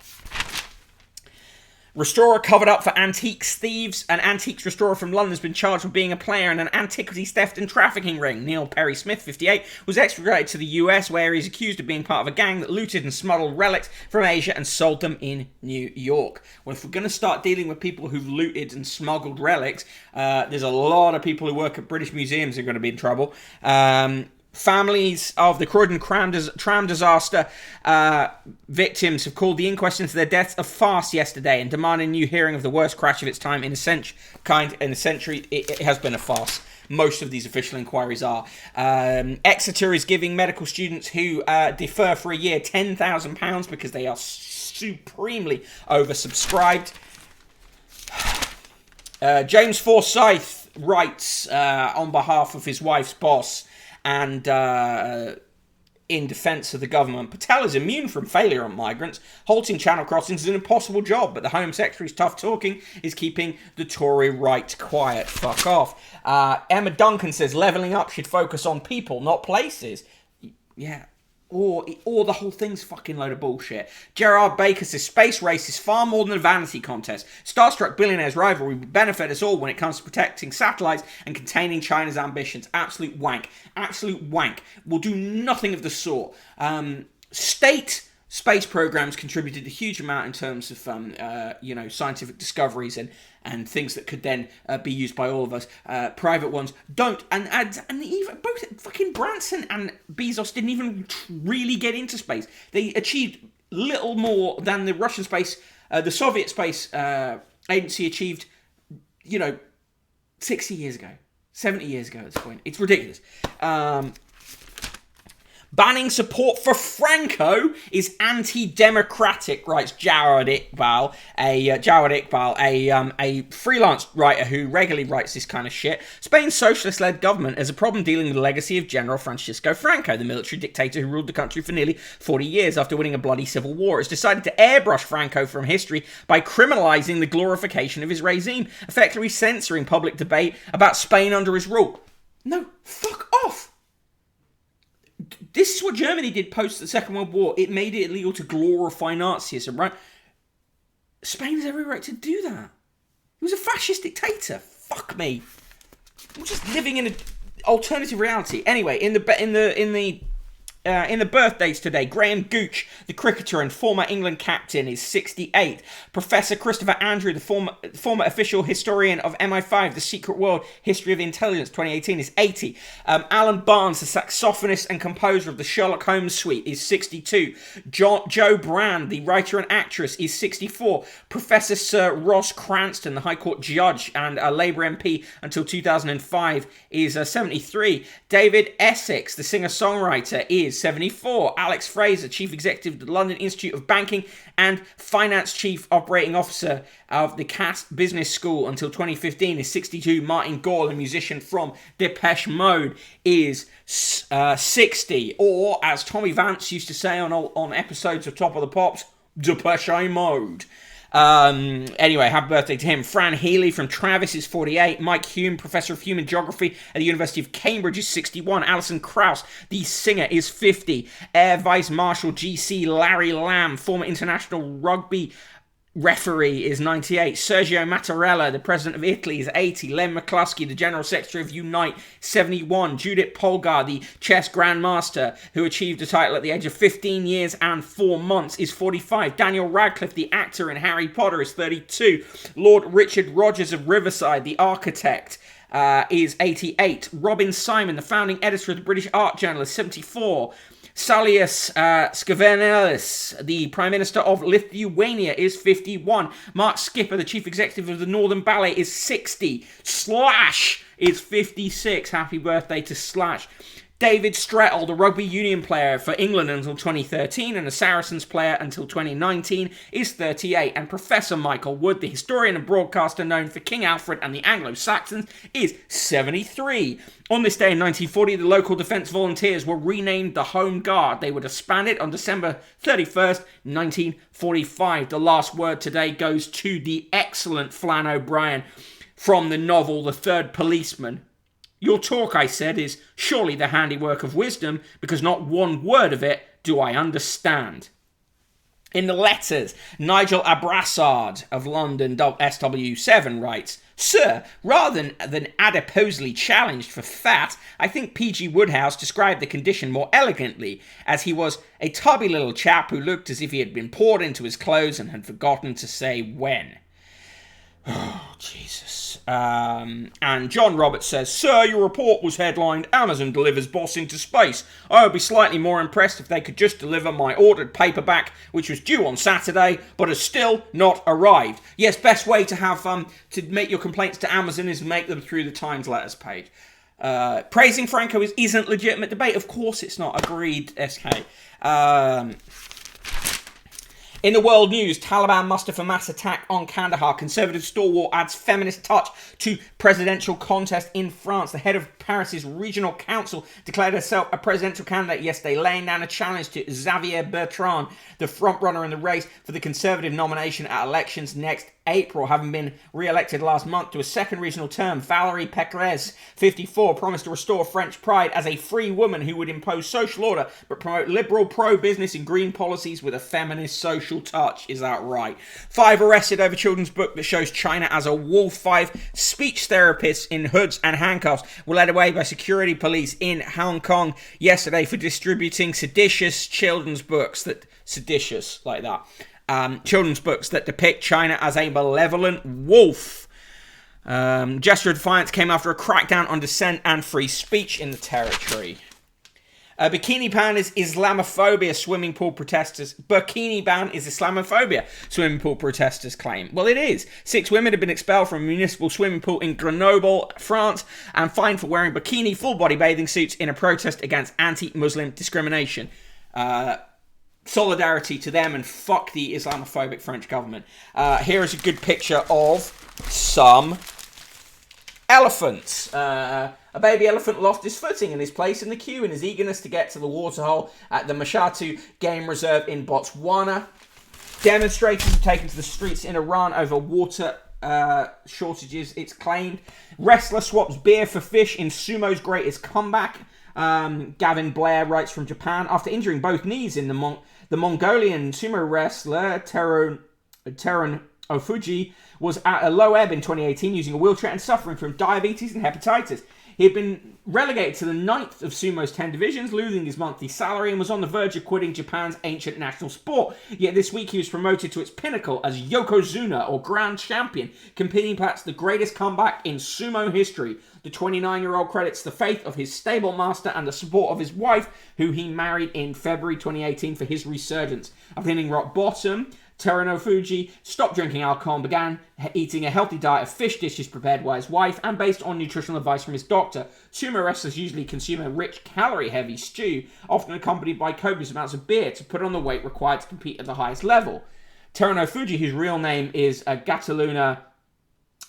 Restorer covered up for antiques thieves. An antiques restorer from London has been charged with being a player in an antiquities theft and trafficking ring. Neil Perry Smith, 58, was extradited to the US, where he's accused of being part of a gang that looted and smuggled relics from Asia and sold them in New York. Well, if we're going to start dealing with people who've looted and smuggled relics, there's a lot of people who work at British museums who are going to be in trouble. Families of the Croydon tram disaster victims have called the inquest into their deaths a farce yesterday and demanded a new hearing of the worst crash of its time in a century. It has been a farce. Most of these official inquiries are. Exeter is giving medical students who defer for a year £10,000 because they are supremely oversubscribed. James Forsyth writes on behalf of his wife's boss and in defence of the government. Patel is immune from failure on migrants. Halting channel crossings is an impossible job, but the Home Secretary's tough talking is keeping the Tory right quiet. Fuck off. Emma Duncan says levelling up should focus on people, not places. Yeah. Or the whole thing's fucking load of bullshit. Gerard Baker says space race is far more than a vanity contest. Starstruck billionaires' rivalry will benefit us all when it comes to protecting satellites and containing China's ambitions. Absolute wank. Absolute wank. We'll do nothing of the sort. State space programs contributed a huge amount in terms of scientific discoveries and things that could then be used by all of us. Private ones don't, and even both fucking Branson and Bezos didn't even really get into space. They achieved little more than the Russian space, the Soviet space agency achieved, 60 years ago, 70 years ago at this point. It's ridiculous. Banning support for Franco is anti-democratic, writes Jawad Iqbal, a freelance writer who regularly writes this kind of shit. Spain's socialist-led government has a problem dealing with the legacy of General Francisco Franco, the military dictator who ruled the country for nearly 40 years after winning a bloody civil war. It's decided to airbrush Franco from history by criminalizing the glorification of his regime, effectively censoring public debate about Spain under his rule. No, fuck off! This is what Germany did post the Second World War. It made it illegal to glorify Nazism, right? Spain has every right to do that. He was a fascist dictator. Fuck me. I'm just living in an alternative reality. Anyway, in the birthdays today, Graham Gooch, the cricketer and former England captain, is 68. Professor Christopher Andrew, the former official historian of MI5, The Secret World, History of Intelligence, 2018, is 80. Alan Barnes, the saxophonist and composer of the Sherlock Holmes suite, is 62. Jo Brand, the writer and actress, is 64. Professor Sir Ross Cranston, the High Court judge and a Labour MP until 2005, is 73. David Essex, the singer-songwriter, is 74. Alex Fraser, Chief Executive of the London Institute of Banking and Finance Chief Operating Officer of the Cass Business School until 2015, is 62. Martin Gore, the musician from Depeche Mode, is 60. Or, as Tommy Vance used to say on episodes of Top of the Pops, Depeche Mode. Anyway, happy birthday to him. Fran Healy from Travis is 48. Mike Hume, Professor of Human Geography at the University of Cambridge, is 61. Alison Krauss, the singer, is 50. Air Vice Marshal GC Larry Lamb, former international rugby referee, is 98. Sergio Mattarella, the president of Italy, is 80. Len McCluskey, the general secretary of Unite, 71. Judith Polgar, the chess grandmaster who achieved the title at the age of 15 years and 4 months, is 45. Daniel Radcliffe, the actor in Harry Potter, is 32. Lord Richard Rogers of Riverside, the architect, is 88. Robin Simon, the founding editor of the British Art Journal, is 74. Salius Skvernelis, the Prime Minister of Lithuania, is 51. Mark Skipper, the Chief Executive of the Northern Ballet, is 60. Slash is 56. Happy birthday to Slash. David Strettle, the rugby union player for England until 2013 and the Saracens player until 2019, is 38. And Professor Michael Wood, the historian and broadcaster known for King Alfred and the Anglo-Saxons, is 73. On this day in 1940, the local defence volunteers were renamed the Home Guard. They were disbanded on December 31st, 1945. The last word today goes to the excellent Flann O'Brien from the novel The Third Policeman. Your talk, I said, is surely the handiwork of wisdom, because not one word of it do I understand. In the letters, Nigel Abrassard of London SW7 writes, Sir, rather than adiposely challenged for fat, I think P.G. Wodehouse described the condition more elegantly, as he was a tubby little chap who looked as if he had been poured into his clothes and had forgotten to say when. Oh, Jesus. And John Roberts says, Sir, your report was headlined, Amazon delivers boss into space. I would be slightly more impressed if they could just deliver my ordered paperback, which was due on Saturday, but has still not arrived. Yes, best way to have to make your complaints to Amazon is make them through the Times letters page. Praising Franco isn't legitimate debate. Of course it's not. Agreed, SK. In the world news, Taliban muster for mass attack on Kandahar. Conservative stalwart adds feminist touch to presidential contest in France. The head of Paris's regional council declared herself a presidential candidate yesterday, laying down a challenge to Xavier Bertrand, the frontrunner in the race for the Conservative nomination at elections next April. Having been re-elected last month to a second regional term, Valérie Pécresse, 54, promised to restore French pride as a free woman who would impose social order but promote liberal pro-business and green policies with a feminist social touch. Is that right? 5 arrested over children's book that shows China as a wolf. 5 speech therapists in hoods and handcuffs were led away by security police in Hong Kong yesterday for distributing seditious children's books children's books that depict China as a malevolent wolf. Gesture of defiance came after a crackdown on dissent and free speech in the territory. Bikini ban is Islamophobia, swimming pool protesters. Bikini ban is Islamophobia, swimming pool protesters claim. Well, it is. 6 women have been expelled from a municipal swimming pool in Grenoble, France, and fined for wearing bikini full-body bathing suits in a protest against anti-Muslim discrimination. Solidarity to them, and fuck the Islamophobic French government. Here is a good picture of some elephants. A baby elephant lost his footing in his place in the queue in his eagerness to get to the waterhole at the Mashatu Game Reserve in Botswana. Demonstrators have taken to the streets in Iran over water shortages, it's claimed. Wrestler swaps beer for fish in sumo's greatest comeback. Gavin Blair writes from Japan. After injuring both knees in the Mongolian sumo wrestler Teran Ofuji was at a low ebb in 2018 using a wheelchair and suffering from diabetes and hepatitis. He had been relegated to the 9th of sumo's 10 divisions, losing his monthly salary, and was on the verge of quitting Japan's ancient national sport. Yet this week he was promoted to its pinnacle as Yokozuna, or Grand Champion, competing perhaps the greatest comeback in sumo history. The 29-year-old credits the faith of his stable master and the support of his wife, who he married in February 2018, for his resurgence. After hitting rock bottom, Terano Fuji stopped drinking alcohol and began eating a healthy diet of fish dishes prepared by his wife and based on nutritional advice from his doctor. Sumo wrestlers usually consume a rich, calorie-heavy stew, often accompanied by copious amounts of beer, to put on the weight required to compete at the highest level. Terano Fuji, whose real name is Gataluna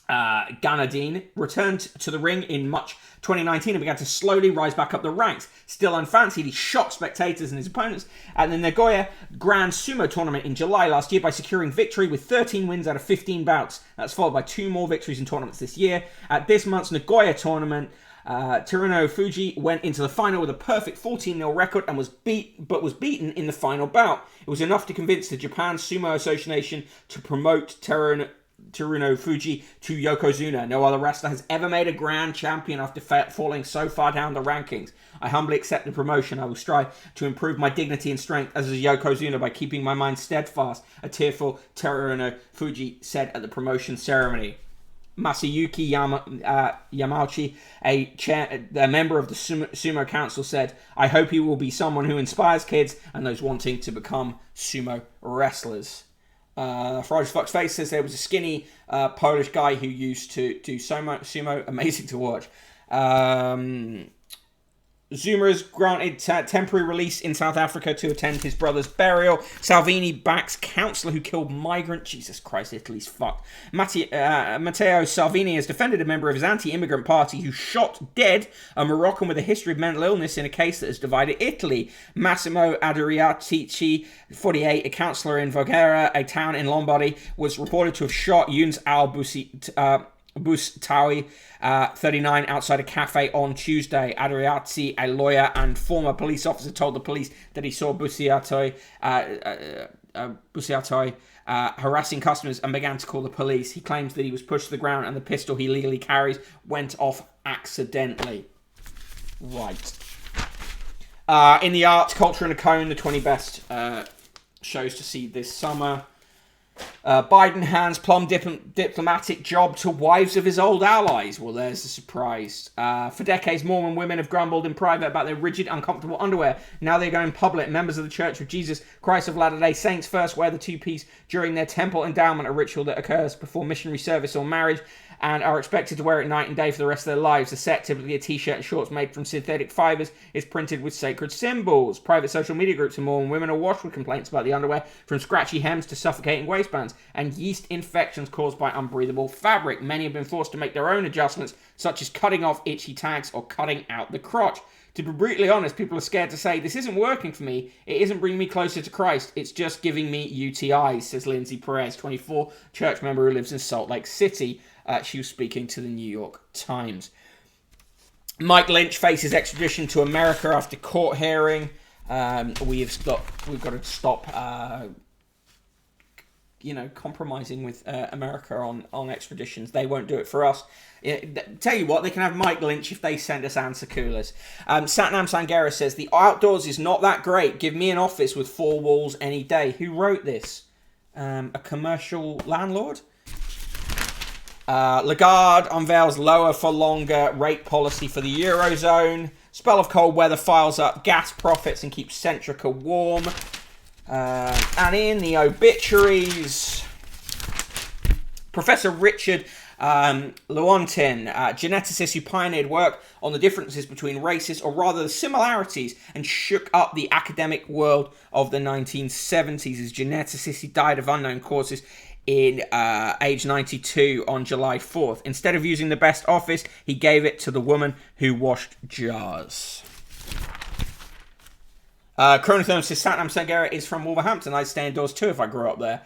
Ganadine, returned to the ring in March 2019 and began to slowly rise back up the ranks. Still unfancied, he shocked spectators and his opponents at the Nagoya Grand Sumo Tournament in July last year by securing victory with 13 wins out of 15 bouts. That's followed by 2 more victories in tournaments this year. At this month's Nagoya tournament, Terano Fuji went into the final with a perfect 14-0 record and was beaten in the final bout. It was enough to convince the Japan Sumo Association to promote Teruno Fuji to Yokozuna. No other wrestler has ever made a grand champion after falling so far down the rankings. I humbly accept the promotion. I will strive to improve my dignity and strength as a Yokozuna by keeping my mind steadfast, a tearful Teruno Fuji said at the promotion ceremony. Masayuki Yamauchi, a member of the Sumo Council, said, "I hope he will be someone who inspires kids and those wanting to become sumo wrestlers." Friday Fox Face says there was a skinny Polish guy who used to do sumo. Amazing to watch. Zuma is granted temporary release in South Africa to attend his brother's burial. Salvini backs councillor who killed migrant. Jesus Christ, Italy's fucked. Matteo Salvini has defended a member of his anti-immigrant party who shot dead a Moroccan with a history of mental illness in a case that has divided Italy. Massimo Adriatici, 48, a councillor in Voghera, a town in Lombardy, was reported to have shot Younes Boustawi, 39, outside a cafe on Tuesday. Adriazzi, a lawyer and former police officer, told the police that he saw Boustawi harassing customers and began to call the police. He claims that he was pushed to the ground and the pistol he legally carries went off accidentally. Right. In the arts, culture and a cone, the 20 best shows to see this summer. Biden hands plum diplomatic job to wives of his old allies. Well, there's a surprise. For decades, Mormon women have grumbled in private about their rigid, uncomfortable underwear. Now they're going public. Members of the Church of Jesus Christ of Latter-day Saints first wear the two-piece during their temple endowment, a ritual that occurs before missionary service or marriage, and are expected to wear it night and day for the rest of their lives. The set, typically a t-shirt and shorts made from synthetic fibers, is printed with sacred symbols. Private social media groups of Mormon women are washed with complaints about the underwear, from scratchy hems to suffocating waistbands, and yeast infections caused by unbreathable fabric. Many have been forced to make their own adjustments, such as cutting off itchy tags or cutting out the crotch. To be brutally honest, people are scared to say, "This isn't working for me. It isn't bringing me closer to Christ. It's just giving me UTIs," says Lindsay Perez, 24, church member who lives in Salt Lake City. She was speaking to the New York Times. Mike Lynch faces extradition to America after court hearing. We've got to stop compromising with America on extraditions. They won't do it for us. Tell you what, they can have Mike Lynch if they send us answer coolers. Satnam Sangera says, "The outdoors is not that great. Give me an office with 4 walls any day." Who wrote this? A commercial landlord? Lagarde unveils lower for longer rate policy for the Eurozone. Spell of cold weather files up gas profits and keeps Centrica warm. And in the obituaries, Professor Richard Lewontin, geneticist who pioneered work on the differences between races, or rather the similarities, and shook up the academic world of the 1970s. His geneticist, he died of unknown causes in age 92 on July 4th. Instead of using the best office, he gave it to the woman who washed jars. Chronotherm says Satnam Sangera is from Wolverhampton. I'd stay indoors too if I grew up there.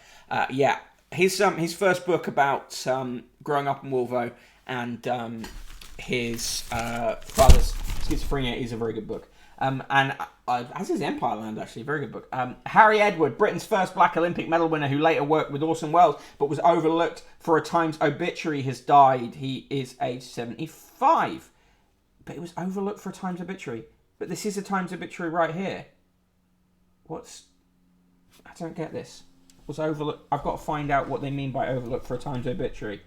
Yeah, his first book about growing up in Wolvo and his father's schizophrenia is a very good book. And as is Empire Land, actually, a very good book. Harry Edward, Britain's first black Olympic medal winner who later worked with Orson Welles but was overlooked for a Times obituary, has died. He is age 75. But it was overlooked for a Times obituary. But this is a Times obituary right here. I don't get this. Was overlooked? I've got to find out what they mean by overlooked for a Times obituary.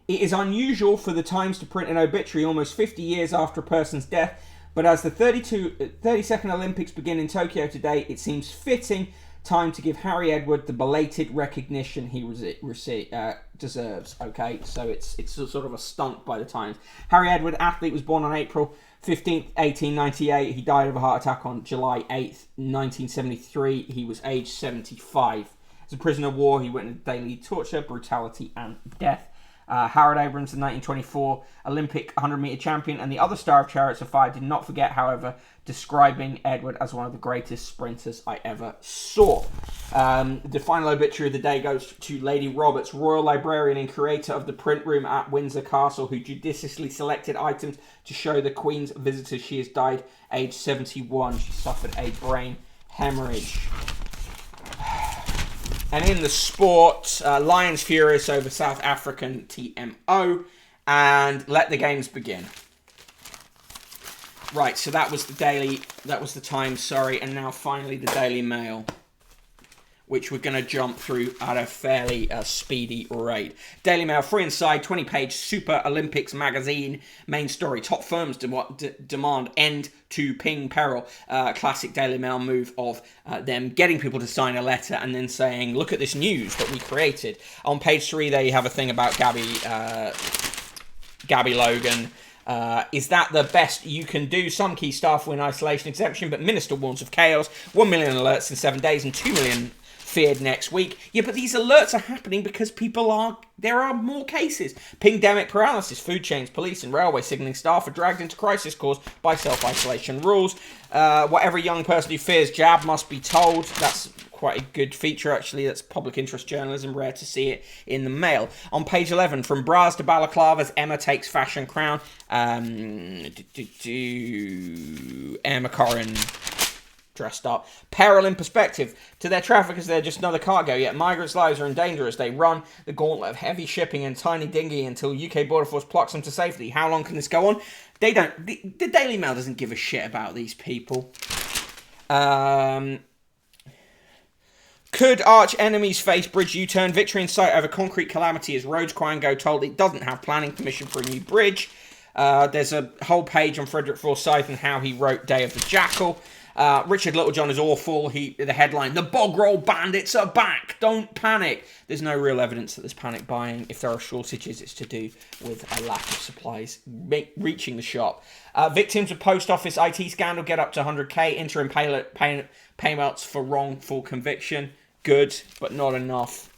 It is unusual for the Times to print an obituary almost 50 years after a person's death, but as the 32nd Olympics begin in Tokyo today, it seems fitting time to give Harry Edward the belated recognition he deserves. Okay, so it's sort of a stunt by the Times. Harry Edward, athlete, was born on April 15th, 1898. He died of a heart attack on July 8th, 1973. He was aged 75. As a prisoner of war, he witnessed daily torture, brutality, and death. Howard Abrams, the 1924 Olympic 100-metre champion and the other star of Chariots of Fire, did not forget, however, describing Edward as one of the greatest sprinters I ever saw. The final obituary of the day goes to Lady Roberts, Royal Librarian and creator of the print room at Windsor Castle, who judiciously selected items to show the Queen's visitors. She has died aged 71. She suffered a brain hemorrhage. And in the sport, Lions furious over South African TMO, and let the games begin. Right, so that was the Times, sorry, and now finally the Daily Mail, which we're going to jump through at a fairly speedy rate. Daily Mail, free inside, 20-page Super Olympics magazine. Main story, top firms demand end to ping peril. Classic Daily Mail move of them getting people to sign a letter and then saying, look at this news that we created. On page 3, there you have a thing about Gabby Logan. Is that the best you can do? Some key staff win isolation exemption, but minister warns of chaos. 1 million alerts in 7 days and 2 million feared next week. Yeah, but these alerts are happening because there are more cases. Pingdemic paralysis, food chains, police and railway signalling staff are dragged into crisis caused by self-isolation rules. Whatever young person who fears jab must be told. That's quite a good feature, actually. That's public interest journalism. Rare to see it in the Mail. On page 11, from bras to balaclavas, Emma takes fashion crown. Emma Corrin dressed up. Peril in perspective. To their traffickers, they're just another cargo, yet migrants' lives are in danger as they run the gauntlet of heavy shipping and tiny dinghy until UK Border Force plucks them to safety. How long can this go on? They don't. The Daily Mail doesn't give a shit about these people. Could arch enemies face bridge U-turn? Victory in sight over concrete calamity as roads Quango told it doesn't have planning permission for a new bridge. There's a whole page on Frederick Forsyth and how he wrote Day of the Jackal. Richard Littlejohn is awful. The headline, the bog roll bandits are back. Don't panic. There's no real evidence that there's panic buying. If there are shortages, it's to do with a lack of supplies reaching the shop. Victims of post office IT scandal get up to 100k. Interim payouts for wrongful conviction. Good, but not enough.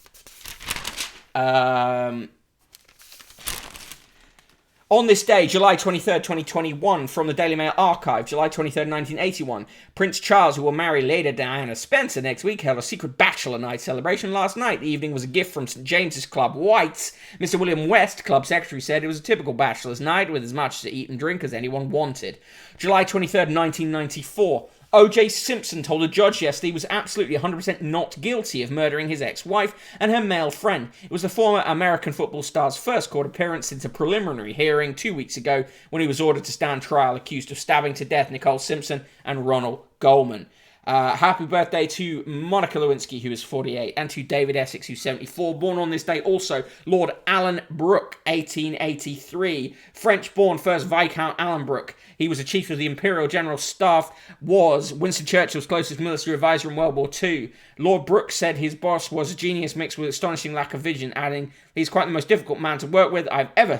On this day, July 23rd, 2021, from the Daily Mail archive, July 23rd, 1981, Prince Charles, who will marry Lady Diana Spencer next week, held a secret bachelor night celebration last night. The evening was a gift from St James's Club Whites. Mr. William West, club secretary, said it was a typical bachelor's night with as much to eat and drink as anyone wanted. July 23rd, 1994. O.J. Simpson told a judge yesterday he was absolutely 100% not guilty of murdering his ex-wife and her male friend. It was the former American football star's first court appearance since a preliminary hearing 2 weeks ago when he was ordered to stand trial accused of stabbing to death Nicole Simpson and Ronald Goldman. Happy birthday to Monica Lewinsky, who is 48, and to David Essex, who's 74. Born on this day also, Lord Alan Brooke, 1883. French-born first Viscount Alan Brooke. He was a chief of the Imperial General Staff, was Winston Churchill's closest military advisor in World War II. Lord Brooke said his boss was a genius mixed with astonishing lack of vision, adding, he's quite the most difficult man to work with I've ever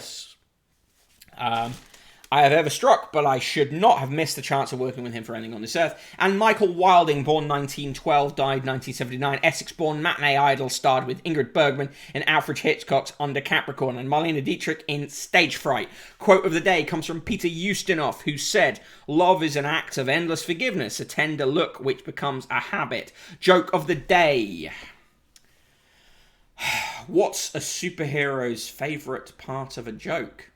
struck, but I should not have missed the chance of working with him for anything on this earth. And Michael Wilding, born 1912, died 1979. Essex-born matinee idol, starred with Ingrid Bergman in Alfred Hitchcock's Under Capricorn and Marlene Dietrich in Stage Fright. Quote of the day comes from Peter Ustinov, who said, "Love is an act of endless forgiveness, a tender look which becomes a habit." Joke of the day. What's a superhero's favourite part of a joke?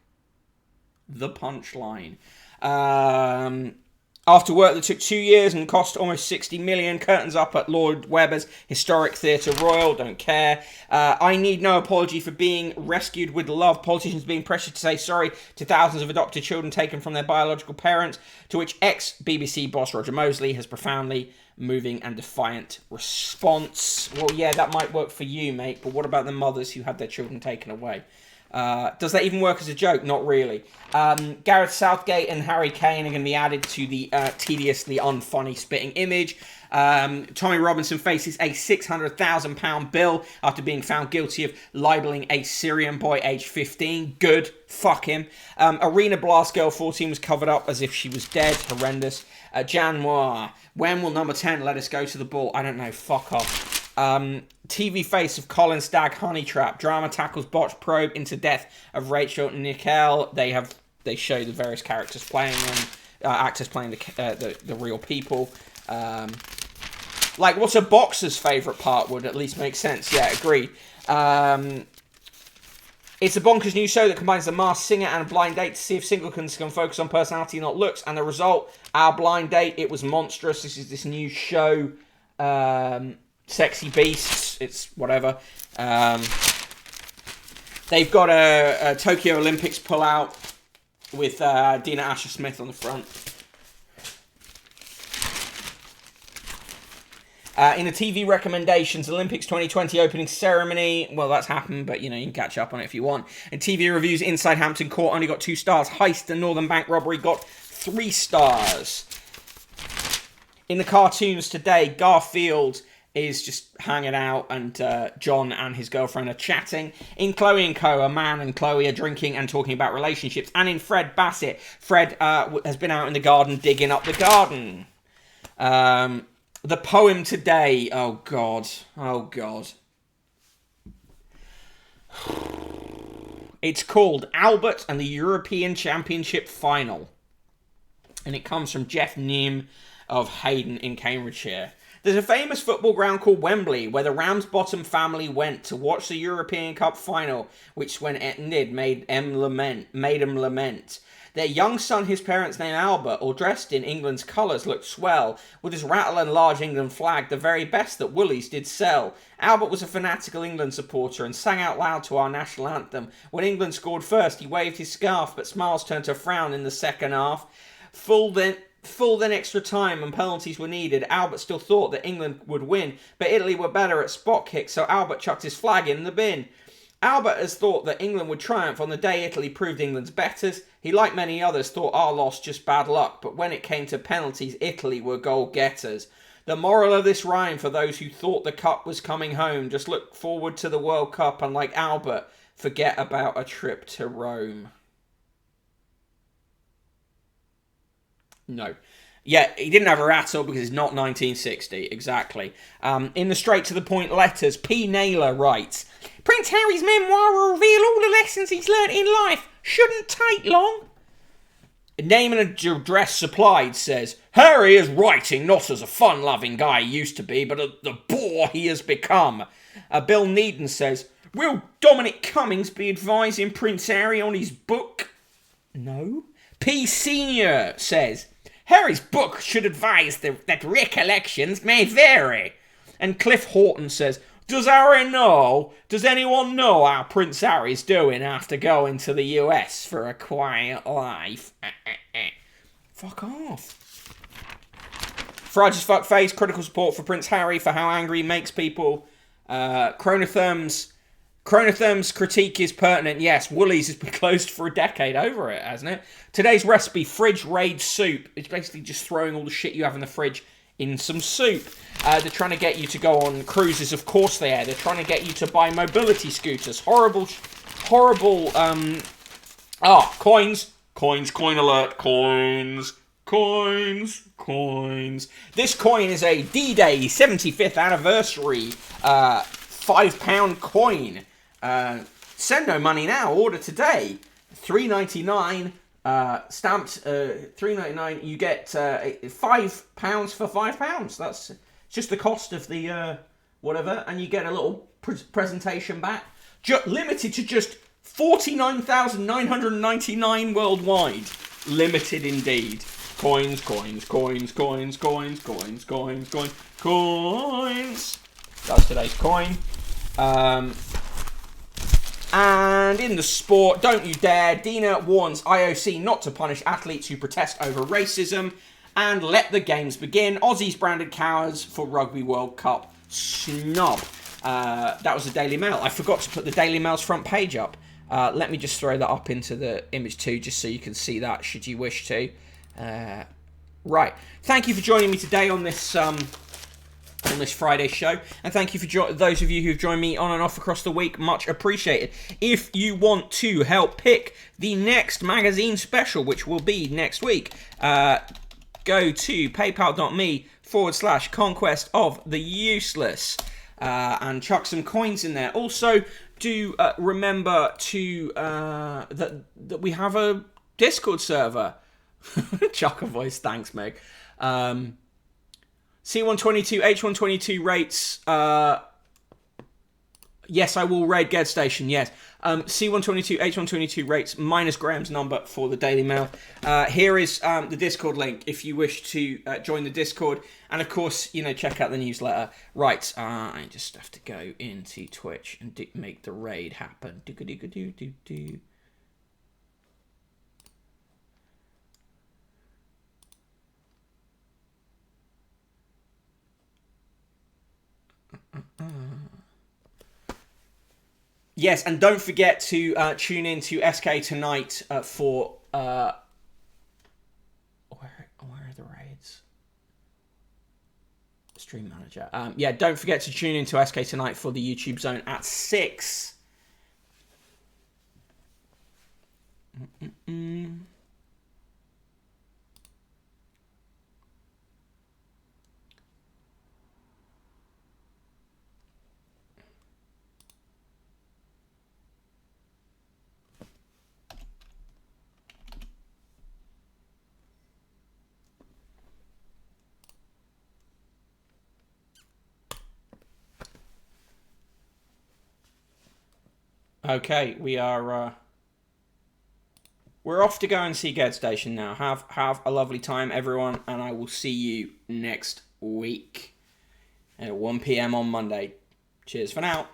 The punchline. After work that took 2 years and cost almost 60 million, curtains up at Lord Webber's Historic Theatre Royal, don't care. I need no apology for being rescued with love. Politicians being pressured to say sorry to thousands of adopted children taken from their biological parents, to which ex-BBC boss Roger Mosley has profoundly moving and defiant response. Well, yeah, that might work for you, mate, but what about the mothers who had their children taken away? Does that even work as a joke? Not really. Gareth Southgate and Harry Kane are going to be added to the tediously unfunny spitting image. Tommy Robinson faces a £600,000 bill after being found guilty of libeling a Syrian boy aged 15. Good. Fuck him. Arena Blast Girl 14 was covered up as if she was dead. Horrendous. Jan Moir. When will number 10 let us go to the ball? I don't know. Fuck off. TV face of Colin Stagg Honeytrap. Drama tackles botched probe into death of Rachel Nickel. They show the various characters playing them, actors playing the real people. Like, what's a boxer's favourite part would at least make sense. Yeah, agreed. It's a bonkers new show that combines a masked singer and a blind date to see if singletons can focus on personality, not looks. And the result, our blind date, it was monstrous. This is this new show. Sexy Beasts, it's whatever. They've got a Tokyo Olympics pull-out with Dina Asher-Smith on the front. In the TV recommendations, Olympics 2020 opening ceremony. Well, that's happened, but, you can catch up on it if you want. And TV reviews, Inside Hampton Court only got 2 stars. Heist and Northern Bank Robbery got 3 stars. In the cartoons today, Garfield is just hanging out, and John and his girlfriend are chatting. In Chloe and Co, a man and Chloe are drinking and talking about relationships. And in Fred Bassett, Fred has been out in the garden digging up the garden. The poem today, oh God. It's called Albert and the European Championship Final. And it comes from Jeff Nim of Hayden in Cambridgeshire. There's a famous football ground called Wembley where the Ramsbottom family went to watch the European Cup final, which when it ended made them lament. Their young son, his parents named Albert, all dressed in England's colours, looked swell, with his rattle and large England flag, the very best that Woolies did sell. Albert was a fanatical England supporter and sang out loud to our national anthem. When England scored first, he waved his scarf, but smiles turned to a frown in the second half. Full then extra time and penalties were needed. Albert still thought that England would win, but Italy were better at spot kicks, so Albert chucked his flag in the bin. Albert has thought that England would triumph on the day Italy proved England's betters. He, like many others, thought our loss just bad luck, but when it came to penalties, Italy were goal-getters. The moral of this rhyme for those who thought the cup was coming home, just look forward to the World Cup and, like Albert, forget about a trip to Rome. No. Yeah, he didn't have a rattle because it's not 1960, exactly. In the straight-to-the-point letters, P. Naylor writes, Prince Harry's memoir will reveal all the lessons he's learnt in life. Shouldn't take long. Name and address supplied says, Harry is writing not as a fun-loving guy he used to be, but the bore he has become. Bill Needham says, will Dominic Cummings be advising Prince Harry on his book? No. P. Senior says, Harry's book should advise that recollections may vary. And Cliff Horton says, does anyone know how Prince Harry's doing after going to the US for a quiet life? Fuck off. Fried as Fuck Face, critical support for Prince Harry for how angry he makes people. Chronotherm's critique is pertinent. Yes, Woolies has been closed for a decade over it, hasn't it? Today's recipe, fridge raid soup. It's basically just throwing all the shit you have in the fridge in some soup. They're trying to get you to go on cruises. Of course they are. They're trying to get you to buy mobility scooters. Horrible, coins. Coin alert. Coins. This coin is a D-Day 75th anniversary £5 coin. Send no money now. Order today. $3.99. Stamped $3.99. You get £5 for £5. That's just the cost of the whatever, and you get a little presentation back. Limited to just 49,999 worldwide. Limited indeed. Coins. That's today's coin. And in the sport, don't you dare. Dina warns IOC not to punish athletes who protest over racism. And let the games begin. Aussies branded cowards for Rugby World Cup snub. That was the Daily Mail. I forgot to put the Daily Mail's front page up. Let me just throw that up into the image too, just so you can see that, should you wish to. Right. Thank you for joining me today on this Friday show, and thank you for those of you who've joined me on and off across the week. Much appreciated. If you want to help pick the next magazine special, which will be next week, go to paypal.me/conquest of the useless and chuck some coins in there. Also, do remember to that we have a Discord server. Chuck a voice, thanks, Meg. C122, H122 rates. Yes, I will raid Ged Station, yes. C122, H122 rates minus Graham's number for the Daily Mail. Here is the Discord link if you wish to join the Discord. And of course, check out the newsletter. Right, I just have to go into Twitch and make the raid happen. Do-do-do-do-do-do. Yes, and don't forget to tune in to SK tonight for where are the raids? Stream Manager. Yeah, don't forget to tune in to SK tonight for the YouTube Zone at 6. Okay, we're off to go and see Ged Station now. Have a lovely time, everyone, and I will see you next week at 1 p.m. on Monday. Cheers for now.